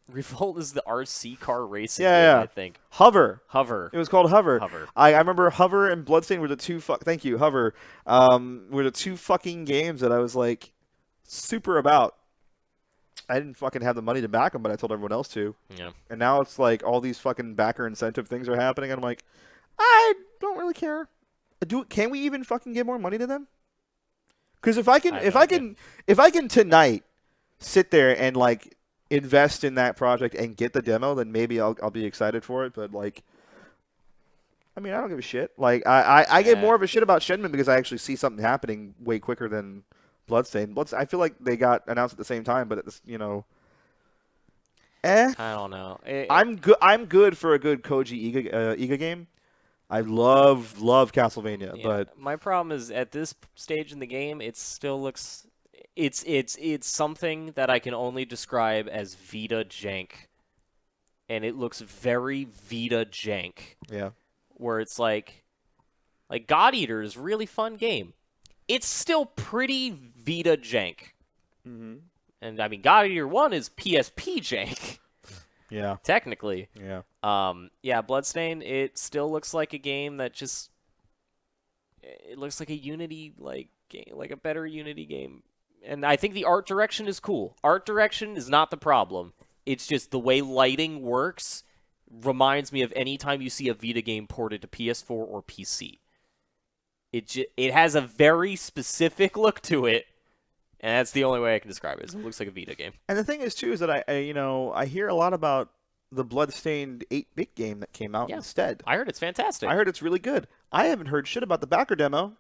[SPEAKER 1] Revolt is the RC car racing
[SPEAKER 2] Yeah,
[SPEAKER 1] game,
[SPEAKER 2] yeah.
[SPEAKER 1] I think.
[SPEAKER 2] Hover.
[SPEAKER 1] Hover.
[SPEAKER 2] It was called Hover.
[SPEAKER 1] Hover.
[SPEAKER 2] I remember Hover and Bloodstain were the two. Thank you, Hover. Were the two fucking games that I was like super about. I didn't fucking have the money to back them, but I told everyone else to.
[SPEAKER 1] Yeah.
[SPEAKER 2] And now it's like all these fucking backer incentive things are happening, and I'm like, I don't really care. Can we even fucking give more money to them? Because if I can tonight sit there and like invest in that project and get the demo, then maybe I'll be excited for it. But like, I mean, I don't give a shit. Like, I get more of a shit about Shenmue because I actually see something happening way quicker than Bloodstain. I feel like they got announced at the same time, but it's
[SPEAKER 1] I don't know.
[SPEAKER 2] I'm good for a good Koji Iga game. I love Castlevania,
[SPEAKER 1] Yeah,
[SPEAKER 2] but
[SPEAKER 1] my problem is at this stage in the game, it still looks it's something that I can only describe as Vita jank, and it looks very Vita jank.
[SPEAKER 2] yeah.
[SPEAKER 1] Where it's like God Eater is a really fun game. It's still pretty Vita jank, and I mean God Eater 1 is PSP jank.
[SPEAKER 2] Yeah.
[SPEAKER 1] Technically.
[SPEAKER 2] Yeah.
[SPEAKER 1] Yeah, Bloodstain, it still looks like a game that it looks like a Unity game, like a better Unity game. And I think the art direction is cool. Art direction is not the problem. It's just the way lighting works reminds me of any time you see a Vita game ported to PS4 or PC. It has a very specific look to it. And that's the only way I can describe it. It looks like a Vita game.
[SPEAKER 2] And the thing is too is that I hear a lot about the Bloodstained 8-bit game that came out instead.
[SPEAKER 1] I heard it's fantastic.
[SPEAKER 2] I heard it's really good. I haven't heard shit about the backer demo.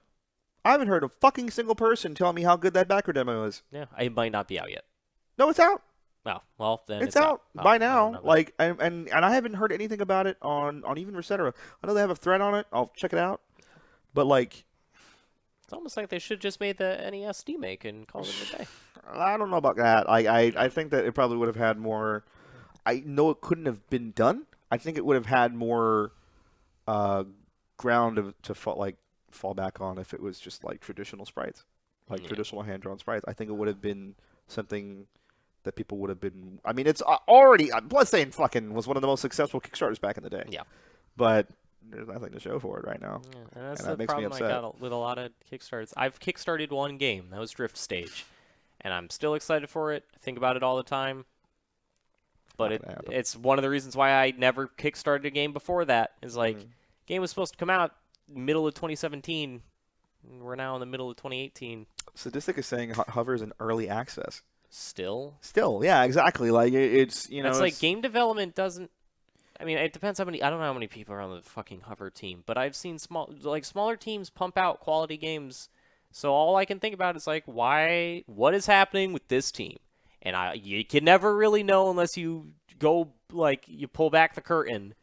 [SPEAKER 2] I haven't heard a fucking single person tell me how good that backer demo is.
[SPEAKER 1] Yeah, it might not be out yet.
[SPEAKER 2] No, it's out.
[SPEAKER 1] Oh, well, then
[SPEAKER 2] It's out by now.
[SPEAKER 1] Like,
[SPEAKER 2] and I haven't heard anything about it on even Resetera. I know they have a thread on it. I'll check it out. But like,
[SPEAKER 1] it's almost like they should just made the NES remake and call it a day.
[SPEAKER 2] I don't know about that. I think that it probably would have had more. I know it couldn't have been done. I think it would have had more ground to fall back on if it was just like traditional sprites, traditional hand-drawn sprites. I think it would have been something that people would have been. I mean, it's already Bloodstained fucking was one of the most successful Kickstarters back in the day.
[SPEAKER 1] Yeah,
[SPEAKER 2] but there's nothing to show for it right now.
[SPEAKER 1] Yeah, and that's
[SPEAKER 2] and
[SPEAKER 1] the
[SPEAKER 2] that makes me
[SPEAKER 1] problem I
[SPEAKER 2] upset.
[SPEAKER 1] got with a lot of Kickstarters. I've kickstarted one game. That was Drift Stage. And I'm still excited for it. I think about it all the time. But
[SPEAKER 2] Not gonna happen.
[SPEAKER 1] it's one of the reasons why I never kickstarted a game before that. Is like, game was supposed to come out middle of 2017. And we're now in the middle of 2018.
[SPEAKER 2] Sadistic is saying Hover is in early access.
[SPEAKER 1] Still,
[SPEAKER 2] Yeah, exactly. Like it's
[SPEAKER 1] it's like game development doesn't. I mean, it depends how many. I don't know how many people are on the fucking Hover team, but I've seen smaller teams pump out quality games. So all I can think about is like, what is happening with this team? And you can never really know unless you go you pull back the curtain,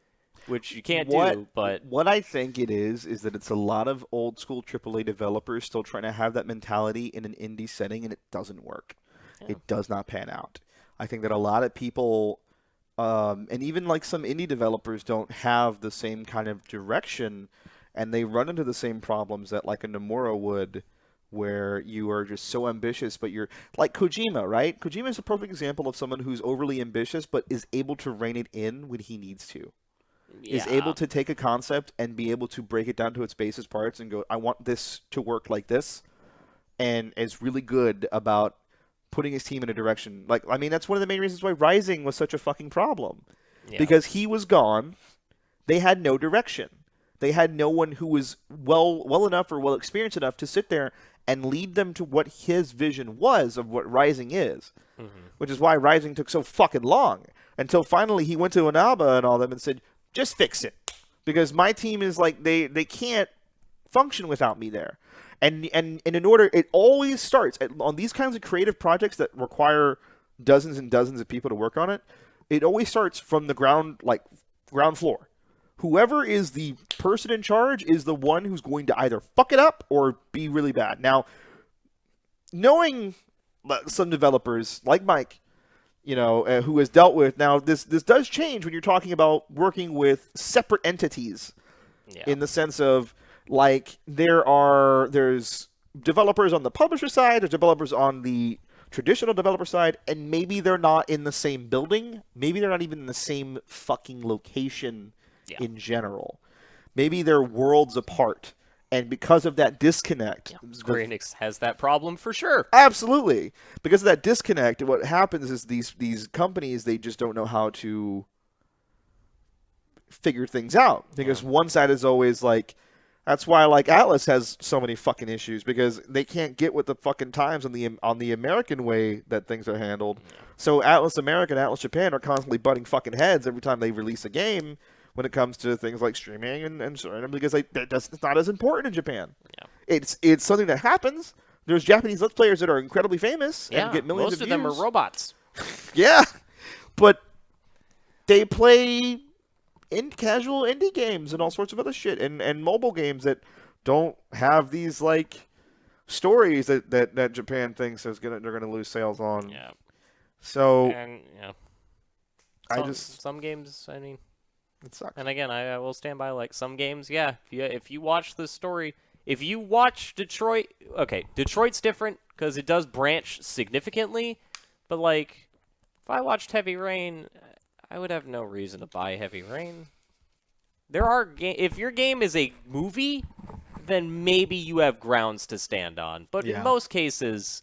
[SPEAKER 1] which you can't do. But
[SPEAKER 2] what I think it is that it's a lot of old school AAA developers still trying to have that mentality in an indie setting, and it doesn't work.
[SPEAKER 1] Yeah.
[SPEAKER 2] It does not pan out. I think that a lot of people, and even like some indie developers, don't have the same kind of direction, and they run into the same problems that like a Nomura would, where you are just so ambitious, but you're like Kojima, right? Kojima is a perfect example of someone who's overly ambitious, but is able to rein it in when he needs to. Is able to take a concept and be able to break it down to its basis parts and go, I want this to work like this, and is really good about putting his team in a direction. Like, I mean, that's one of the main reasons why Rising was such a fucking problem.
[SPEAKER 1] Yeah.
[SPEAKER 2] Because he was gone, they had no direction. They had no one who was well enough or well experienced enough to sit there and lead them to what his vision was of what Rising is. Which is why Rising took so fucking long. Until finally he went to Inaba and all them and said, just fix it. Because my team is like, they can't function without me there. And in order, it always starts on these kinds of creative projects that require dozens and dozens of people to work on it. It always starts from the ground floor. Whoever is the person in charge is the one who's going to either fuck it up or be really bad. Now, knowing some developers like Mike, who has dealt with. Now, this does change when you're talking about working with separate entities,
[SPEAKER 1] Yeah.
[SPEAKER 2] in the sense of like there's developers on the publisher side, there's developers on the traditional developer side, and maybe they're not in the same building, maybe they're not even in the same fucking location in general. Maybe they're worlds apart. And because of that disconnect,
[SPEAKER 1] Square Enix has that problem for sure.
[SPEAKER 2] Absolutely. Because of that disconnect, what happens is these companies, they just don't know how to figure things out. Because one side is always like, that's why like Atlas has so many fucking issues, because they can't get with the fucking times on the American way that things are handled. So Atlas America and Atlas Japan are constantly butting fucking heads every time they release a game when it comes to things like streaming and so on, because it's not as important in Japan. Yeah. It's something that happens. There's Japanese Let's Players that are incredibly famous and get millions of views.
[SPEAKER 1] Most of them are robots.
[SPEAKER 2] Yeah, but they play casual indie games and all sorts of other shit, and mobile games that don't have these like stories that Japan thinks they're gonna lose sales on.
[SPEAKER 1] Yeah.
[SPEAKER 2] So
[SPEAKER 1] And some games, I mean,
[SPEAKER 2] it sucks.
[SPEAKER 1] And again, I will stand by, like, some games, if you watch the story, if you watch Detroit, okay, Detroit's different because it does branch significantly, but, like, if I watched Heavy Rain, I would have no reason to buy Heavy Rain. If your game is a movie, then maybe you have grounds to stand on, but in most cases,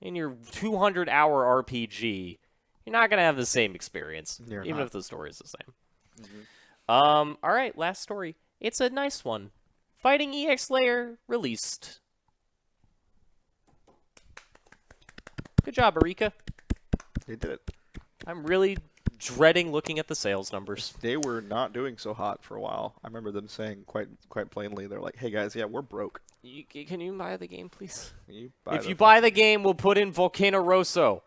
[SPEAKER 1] in your 200-hour RPG, you're not going to have the same experience, even if the story is the same. All right, last story. It's a nice one. Fighting EX Layer released. Good job, Erika.
[SPEAKER 2] They did it.
[SPEAKER 1] I'm really dreading looking at the sales numbers.
[SPEAKER 2] They were not doing so hot for a while. I remember them saying quite plainly, they're like, "Hey guys, yeah, we're broke.
[SPEAKER 1] Can you buy the game, please?
[SPEAKER 2] If
[SPEAKER 1] you buy the game, we'll put in Volcano Rosso.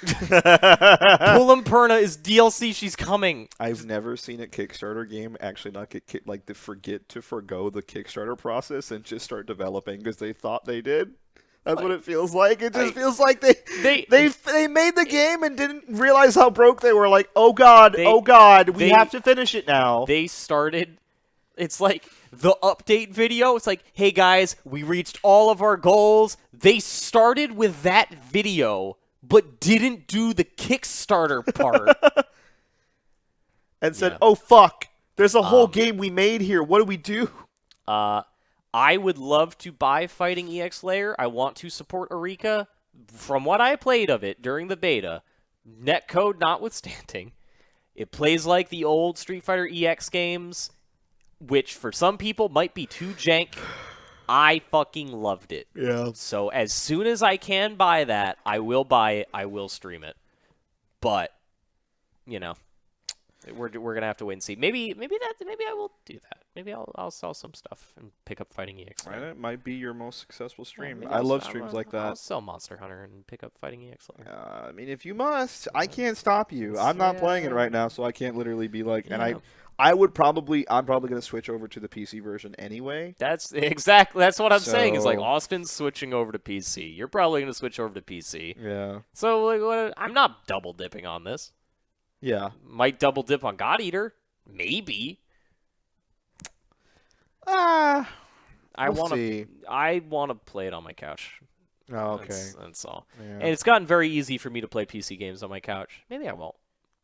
[SPEAKER 1] Pulamperna is DLC. She's coming.
[SPEAKER 2] I've never seen a Kickstarter game actually not get forget to forgo the Kickstarter process and just start developing because they thought they did. That's what it feels like. It just feels like they made the game and didn't realize how broke they were. Like, oh god, we have to finish it now.
[SPEAKER 1] They started. It's like the update video. It's like, hey guys, we reached all of our goals. They started with that video, but didn't do the Kickstarter part.
[SPEAKER 2] And said, oh, fuck. There's a whole game we made here. What do we do?
[SPEAKER 1] I would love to buy Fighting EX Layer. I want to support Erika. From what I played of it during the beta, netcode notwithstanding, it plays like the old Street Fighter EX games, which for some people might be too jank. I fucking loved it.
[SPEAKER 2] Yeah.
[SPEAKER 1] So as soon as I can buy that, I will buy it. I will stream it. But, we're gonna have to wait and see. Maybe I will do that. Maybe I'll sell some stuff and pick up Fighting EX.
[SPEAKER 2] Right, it might be your most successful stream.
[SPEAKER 1] Yeah,
[SPEAKER 2] I love streams like that.
[SPEAKER 1] I'll sell Monster Hunter and pick up Fighting EX.
[SPEAKER 2] I mean, if you must, I can't stop you. I'm not playing it right now, so I can't literally be like. And I'm probably gonna switch over to the PC version anyway.
[SPEAKER 1] That's what I'm saying. Is like Austin's switching over to PC. You're probably gonna switch over to PC.
[SPEAKER 2] Yeah.
[SPEAKER 1] So like, I'm not double dipping on this.
[SPEAKER 2] Yeah.
[SPEAKER 1] Might double dip on God Eater. Maybe.
[SPEAKER 2] I
[SPEAKER 1] want to play it on my couch.
[SPEAKER 2] Oh, okay.
[SPEAKER 1] That's all.
[SPEAKER 2] Yeah.
[SPEAKER 1] And it's gotten very easy for me to play PC games on my couch. Maybe I won't.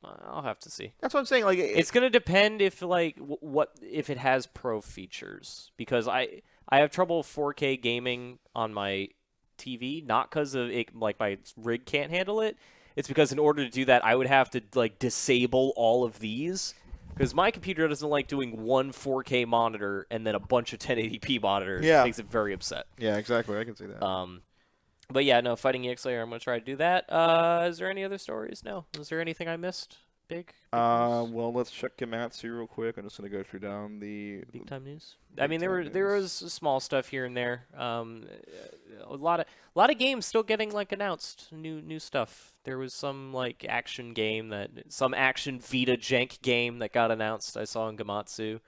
[SPEAKER 1] I'll have to see.
[SPEAKER 2] That's what I'm saying. Like,
[SPEAKER 1] it's gonna depend if if it has pro features, because I have trouble 4K gaming on my TV, not because of it, like my rig can't handle it. It's because in order to do that, I would have to like disable all of these. Because my computer doesn't like doing one 4K monitor and then a bunch of 1080p monitors.
[SPEAKER 2] Yeah.
[SPEAKER 1] It makes it very upset.
[SPEAKER 2] Yeah, exactly. I can see that.
[SPEAKER 1] But yeah, no, Fighting EX Layer, I'm going to try to do that. Is there any other stories? No. Is there anything I missed? Big news?
[SPEAKER 2] Well, let's check Gematsu real quick. I'm just going to go through down the...
[SPEAKER 1] Big time news? I mean, there was small stuff here and there. A lot of games still getting, like, announced. New stuff. There was some, like, action Vita jank game that got announced I saw in Gematsu.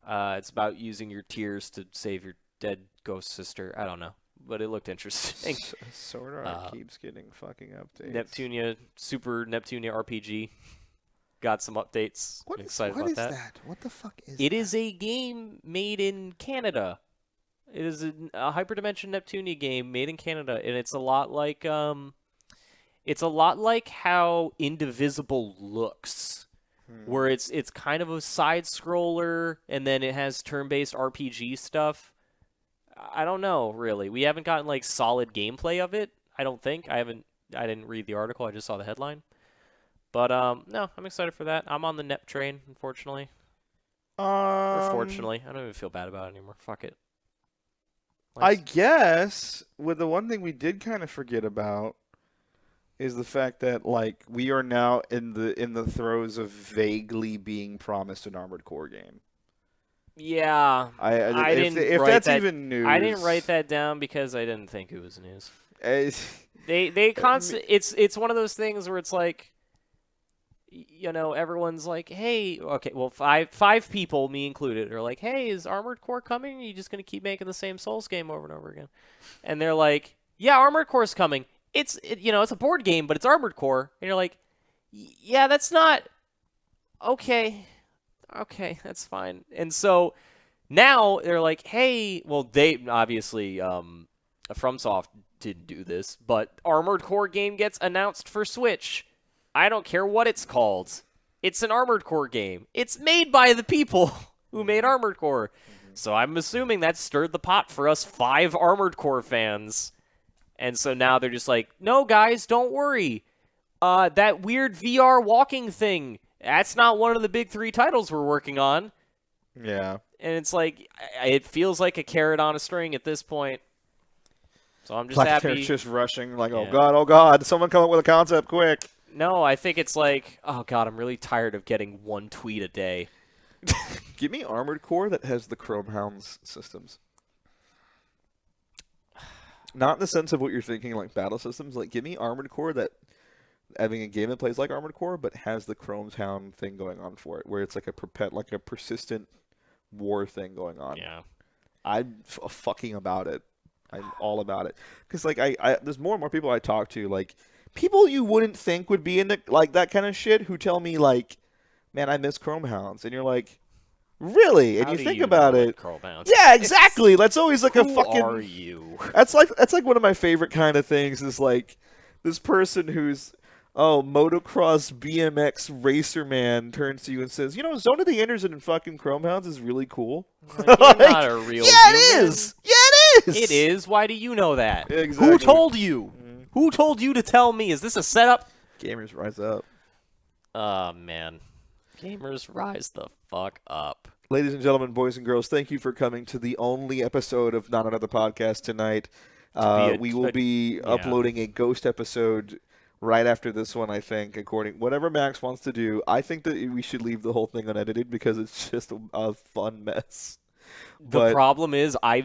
[SPEAKER 1] It's about using your tears to save your dead ghost sister. I don't know. but it looked interesting.
[SPEAKER 2] Sword Art keeps getting fucking updates.
[SPEAKER 1] Super Neptunia RPG got some updates.
[SPEAKER 2] What
[SPEAKER 1] I'm
[SPEAKER 2] is
[SPEAKER 1] excited about that.
[SPEAKER 2] What the fuck is
[SPEAKER 1] It
[SPEAKER 2] that?
[SPEAKER 1] is a game made in Canada. It is a Hyperdimension Neptunia game made in Canada, and it's a lot like how Indivisible looks, where it's kind of a side scroller, and then it has turn-based RPG stuff. I don't know, really. We haven't gotten like solid gameplay of it. I don't think. I didn't read the article. I just saw the headline. But no, I'm excited for that. I'm on the Nep train, unfortunately. Or fortunately, I don't even feel bad about it anymore. Fuck it.
[SPEAKER 2] I guess with the one thing we did kind of forget about is the fact that like we are now in the throes of vaguely being promised an Armored Core game.
[SPEAKER 1] Yeah, I didn't.
[SPEAKER 2] If
[SPEAKER 1] write
[SPEAKER 2] that's
[SPEAKER 1] that,
[SPEAKER 2] even news,
[SPEAKER 1] I didn't write that down because I didn't think it was news.
[SPEAKER 2] They
[SPEAKER 1] It's one of those things where it's like, everyone's like, hey, okay, well, five people, me included, are like, hey, is Armored Core coming? Are you just gonna keep making the same Souls game over and over again? And they're like, yeah, Armored Core's coming. It's a board game, but it's Armored Core, and you're like, yeah, that's not okay. Okay, that's fine. And so now they're like, hey, well, they obviously, FromSoft didn't do this, but Armored Core game gets announced for Switch. I don't care what it's called. It's an Armored Core game. It's made by the people who made Armored Core. So I'm assuming that stirred the pot for us 5 Armored Core fans. And so now they're just like, no, guys, don't worry. That weird VR walking thing, that's not one of the big 3 titles we're working on.
[SPEAKER 2] Yeah.
[SPEAKER 1] And it's like, it feels like a carrot on a string at this point. So I'm just
[SPEAKER 2] like
[SPEAKER 1] happy.
[SPEAKER 2] They're just rushing, like,
[SPEAKER 1] Yeah.
[SPEAKER 2] oh God, someone come up with a concept quick.
[SPEAKER 1] No, I think it's like, oh God, I'm really tired of getting 1 tweet a day.
[SPEAKER 2] Give me Armored Core that has the Chrome Hounds systems. Not in the sense of what you're thinking, like battle systems. Like, give me Armored Core that having a game that plays like Armored Core, but has the Chrome Hound thing going on for it, where it's like a persistent war thing going on.
[SPEAKER 1] Yeah.
[SPEAKER 2] I'm fucking about it. I'm all about it. Because like there's more and more people I talk to, like people you wouldn't think would be into like that kind of shit, who tell me like, "Man, I miss Chrome Hounds," and you're like, "Really?" And
[SPEAKER 1] How
[SPEAKER 2] you
[SPEAKER 1] do
[SPEAKER 2] think
[SPEAKER 1] you
[SPEAKER 2] about
[SPEAKER 1] know
[SPEAKER 2] it.
[SPEAKER 1] what Chrome Hounds?
[SPEAKER 2] Yeah, exactly. That's always like a
[SPEAKER 1] Who
[SPEAKER 2] fucking.
[SPEAKER 1] are you?
[SPEAKER 2] That's like one of my favorite kind of things. Is like this person who's motocross BMX racer man turns to you and says, Zone of the Enders in fucking Chrome Hounds is really cool.
[SPEAKER 1] You're not a real
[SPEAKER 2] yeah,
[SPEAKER 1] human.
[SPEAKER 2] it is. Yeah, it is.
[SPEAKER 1] It is. Why do you know that?
[SPEAKER 2] Exactly.
[SPEAKER 1] Who told you? Who told you to tell me? Is this a setup?
[SPEAKER 2] Gamers rise up.
[SPEAKER 1] Oh, man. Gamers rise the fuck up.
[SPEAKER 2] Ladies and gentlemen, boys and girls, thank you for coming to the only episode of Not Another Podcast tonight. We will be uploading a ghost episode right after this one, I think, whatever Max wants to do. I think that we should leave the whole thing unedited because it's just a fun mess.
[SPEAKER 1] The problem is I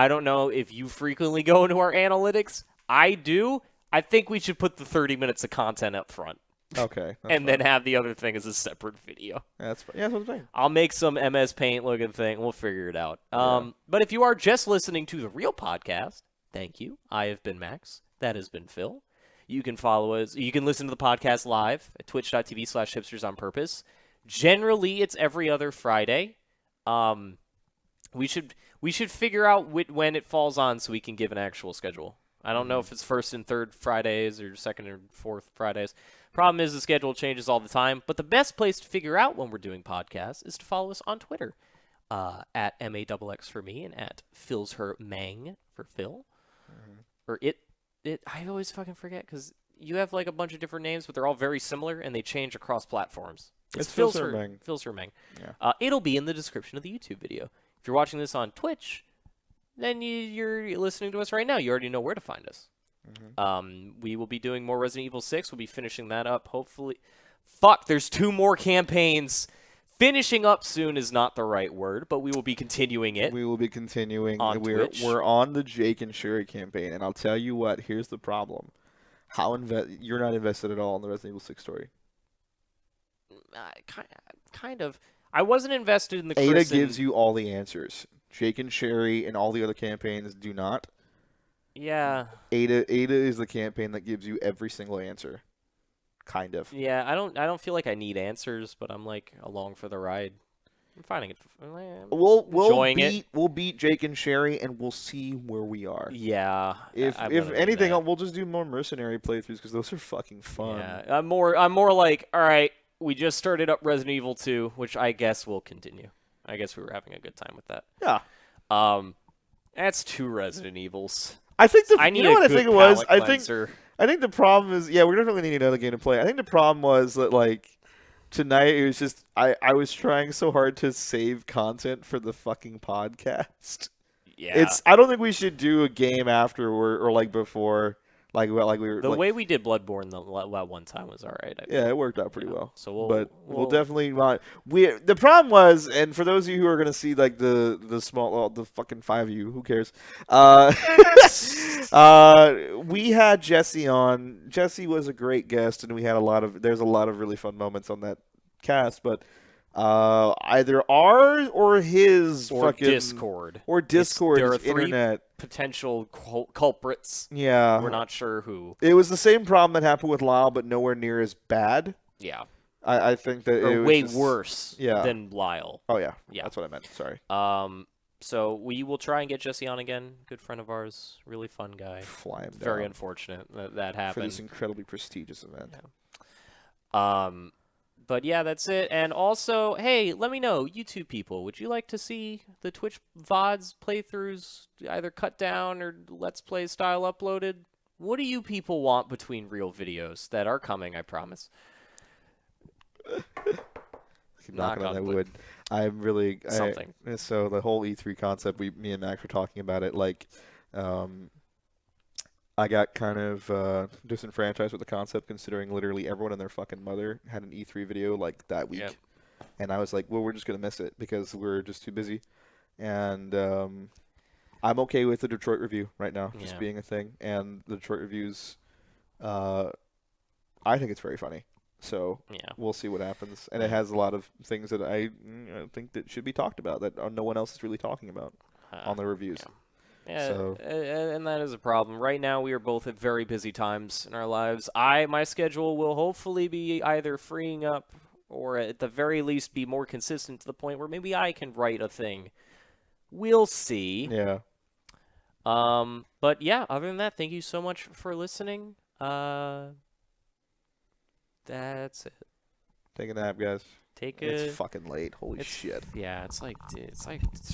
[SPEAKER 1] don't know if you frequently go into our analytics. I do. I think we should put the 30 minutes of content up front.
[SPEAKER 2] Okay.
[SPEAKER 1] And then have the other thing as a separate video.
[SPEAKER 2] That's fine. Yeah, that's what I'm saying.
[SPEAKER 1] I'll make some MS Paint looking thing. We'll figure it out.
[SPEAKER 2] Yeah.
[SPEAKER 1] But if you are just listening to the real podcast, thank you. I have been Max. That has been Phil. You can follow us. You can listen to the podcast live at twitch.tv/hipstersonpurpose. Generally, it's every other Friday. We should figure out when it falls on so we can give an actual schedule. I don't know if it's first and third Fridays or second and fourth Fridays. Problem is the schedule changes all the time. But the best place to figure out when we're doing podcasts is to follow us on Twitter at MAXX for me and at PhilsHerMang for Phil. Or I always fucking forget because you have like a bunch of different names, but they're all very similar and they change across platforms.
[SPEAKER 2] It's PhilsHerMang.
[SPEAKER 1] PhilsHerMang.
[SPEAKER 2] Yeah.
[SPEAKER 1] It'll be in the description of the YouTube video. If you're watching this on Twitch, then you're listening to us right now. You already know where to find us. We will be doing more Resident Evil 6. We'll be finishing that up, hopefully. Fuck, there's 2 more campaigns. Finishing up soon is not the right word, but we will be continuing it.
[SPEAKER 2] We will be continuing.
[SPEAKER 1] On Twitch.
[SPEAKER 2] We're on the Jake and Shuri campaign, and I'll tell you what. Here's the problem: you're not invested at all in the Resident Evil 6 story.
[SPEAKER 1] Kind of. I wasn't invested in the
[SPEAKER 2] Ada
[SPEAKER 1] Chris
[SPEAKER 2] gives you all the answers. Jake and Sherry and all the other campaigns do not.
[SPEAKER 1] Yeah.
[SPEAKER 2] Ada is the campaign that gives you every single answer. Kind of.
[SPEAKER 1] Yeah, I don't feel like I need answers, but I'm like along for the ride. I'm finding it.
[SPEAKER 2] We'll
[SPEAKER 1] Enjoying it.
[SPEAKER 2] we'll beat Jake and Sherry, and we'll see where we are.
[SPEAKER 1] Yeah.
[SPEAKER 2] If
[SPEAKER 1] I'm gonna do
[SPEAKER 2] anything,
[SPEAKER 1] that.
[SPEAKER 2] we'll just do more mercenary playthroughs because those are fucking fun.
[SPEAKER 1] Yeah. I'm more like, all right, we just started up Resident Evil 2, which I guess will continue. I guess we were having a good time with that.
[SPEAKER 2] Yeah.
[SPEAKER 1] That's 2 Resident Evils.
[SPEAKER 2] I think
[SPEAKER 1] I need
[SPEAKER 2] you know what
[SPEAKER 1] a
[SPEAKER 2] I
[SPEAKER 1] good
[SPEAKER 2] think it was.
[SPEAKER 1] palate cleanser.
[SPEAKER 2] I think the problem is we're definitely need another game to play. I think the problem was that like tonight it was just I was trying so hard to save content for the fucking podcast.
[SPEAKER 1] Yeah.
[SPEAKER 2] I don't think we should do a game afterward or like before like we were
[SPEAKER 1] The
[SPEAKER 2] like,
[SPEAKER 1] way we did Bloodborne that one time was all right. I
[SPEAKER 2] yeah,
[SPEAKER 1] think.
[SPEAKER 2] it worked out pretty well.
[SPEAKER 1] So
[SPEAKER 2] But we'll definitely want the problem was, and for those of you who are gonna see like the small the fucking 5 of you, who cares? We had Jesse on. Jesse was a great guest, and we had there's a lot of really fun moments on that cast, but either ours or his
[SPEAKER 1] or
[SPEAKER 2] fucking
[SPEAKER 1] Discord.
[SPEAKER 2] Discord's
[SPEAKER 1] There are 3
[SPEAKER 2] internet.
[SPEAKER 1] potential culprits.
[SPEAKER 2] Yeah,
[SPEAKER 1] We're not sure who.
[SPEAKER 2] it was the same problem that happened with Lyle, but nowhere near as bad.
[SPEAKER 1] Yeah.
[SPEAKER 2] I think that it
[SPEAKER 1] Or
[SPEAKER 2] was
[SPEAKER 1] way
[SPEAKER 2] just-
[SPEAKER 1] worse
[SPEAKER 2] Yeah.
[SPEAKER 1] than Lyle.
[SPEAKER 2] Oh yeah,
[SPEAKER 1] Yeah.
[SPEAKER 2] that's what I meant. Sorry.
[SPEAKER 1] So we will try and get Jesse on again. Good friend of ours, really fun guy.
[SPEAKER 2] Fly him
[SPEAKER 1] Very
[SPEAKER 2] down
[SPEAKER 1] unfortunate that
[SPEAKER 2] for
[SPEAKER 1] happened.
[SPEAKER 2] this incredibly prestigious event.
[SPEAKER 1] But yeah, that's it. And also, hey, let me know, YouTube people, would you like to see the Twitch VODs playthroughs either cut down or Let's Play style uploaded? What do you people want between real videos that are coming, I promise?
[SPEAKER 2] Keep
[SPEAKER 1] Knock
[SPEAKER 2] knocking on
[SPEAKER 1] on
[SPEAKER 2] that
[SPEAKER 1] wood.
[SPEAKER 2] wood. I'm really
[SPEAKER 1] Something.
[SPEAKER 2] So the whole E3 concept, me and Max were talking about it. Like, I got kind of disenfranchised with the concept, considering literally everyone and their fucking mother had an E3 video like that week,
[SPEAKER 1] Yep.
[SPEAKER 2] and I was like, well, we're just gonna miss it because we're just too busy. And I'm okay with the Detroit review right now, just
[SPEAKER 1] Yeah.
[SPEAKER 2] being a thing. And the Detroit reviews, I think it's very funny. So
[SPEAKER 1] Yeah.
[SPEAKER 2] we'll see what happens. And it has a lot of things that I think that should be talked about that no one else is really talking about on the reviews.
[SPEAKER 1] Yeah,
[SPEAKER 2] So-
[SPEAKER 1] and that is a problem. Right now, we are both at very busy times in our lives. My schedule will hopefully be either freeing up or at the very least be more consistent to the point where maybe I can write a thing. We'll see.
[SPEAKER 2] Yeah.
[SPEAKER 1] But yeah, other than that, thank you so much for listening. That's it.
[SPEAKER 2] Take a nap, guys.
[SPEAKER 1] Take
[SPEAKER 2] It's
[SPEAKER 1] a.
[SPEAKER 2] fucking late. Holy
[SPEAKER 1] it's-
[SPEAKER 2] shit.
[SPEAKER 1] Yeah, it's like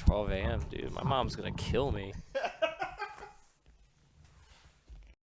[SPEAKER 1] 12 a.m., dude. My mom's gonna kill me.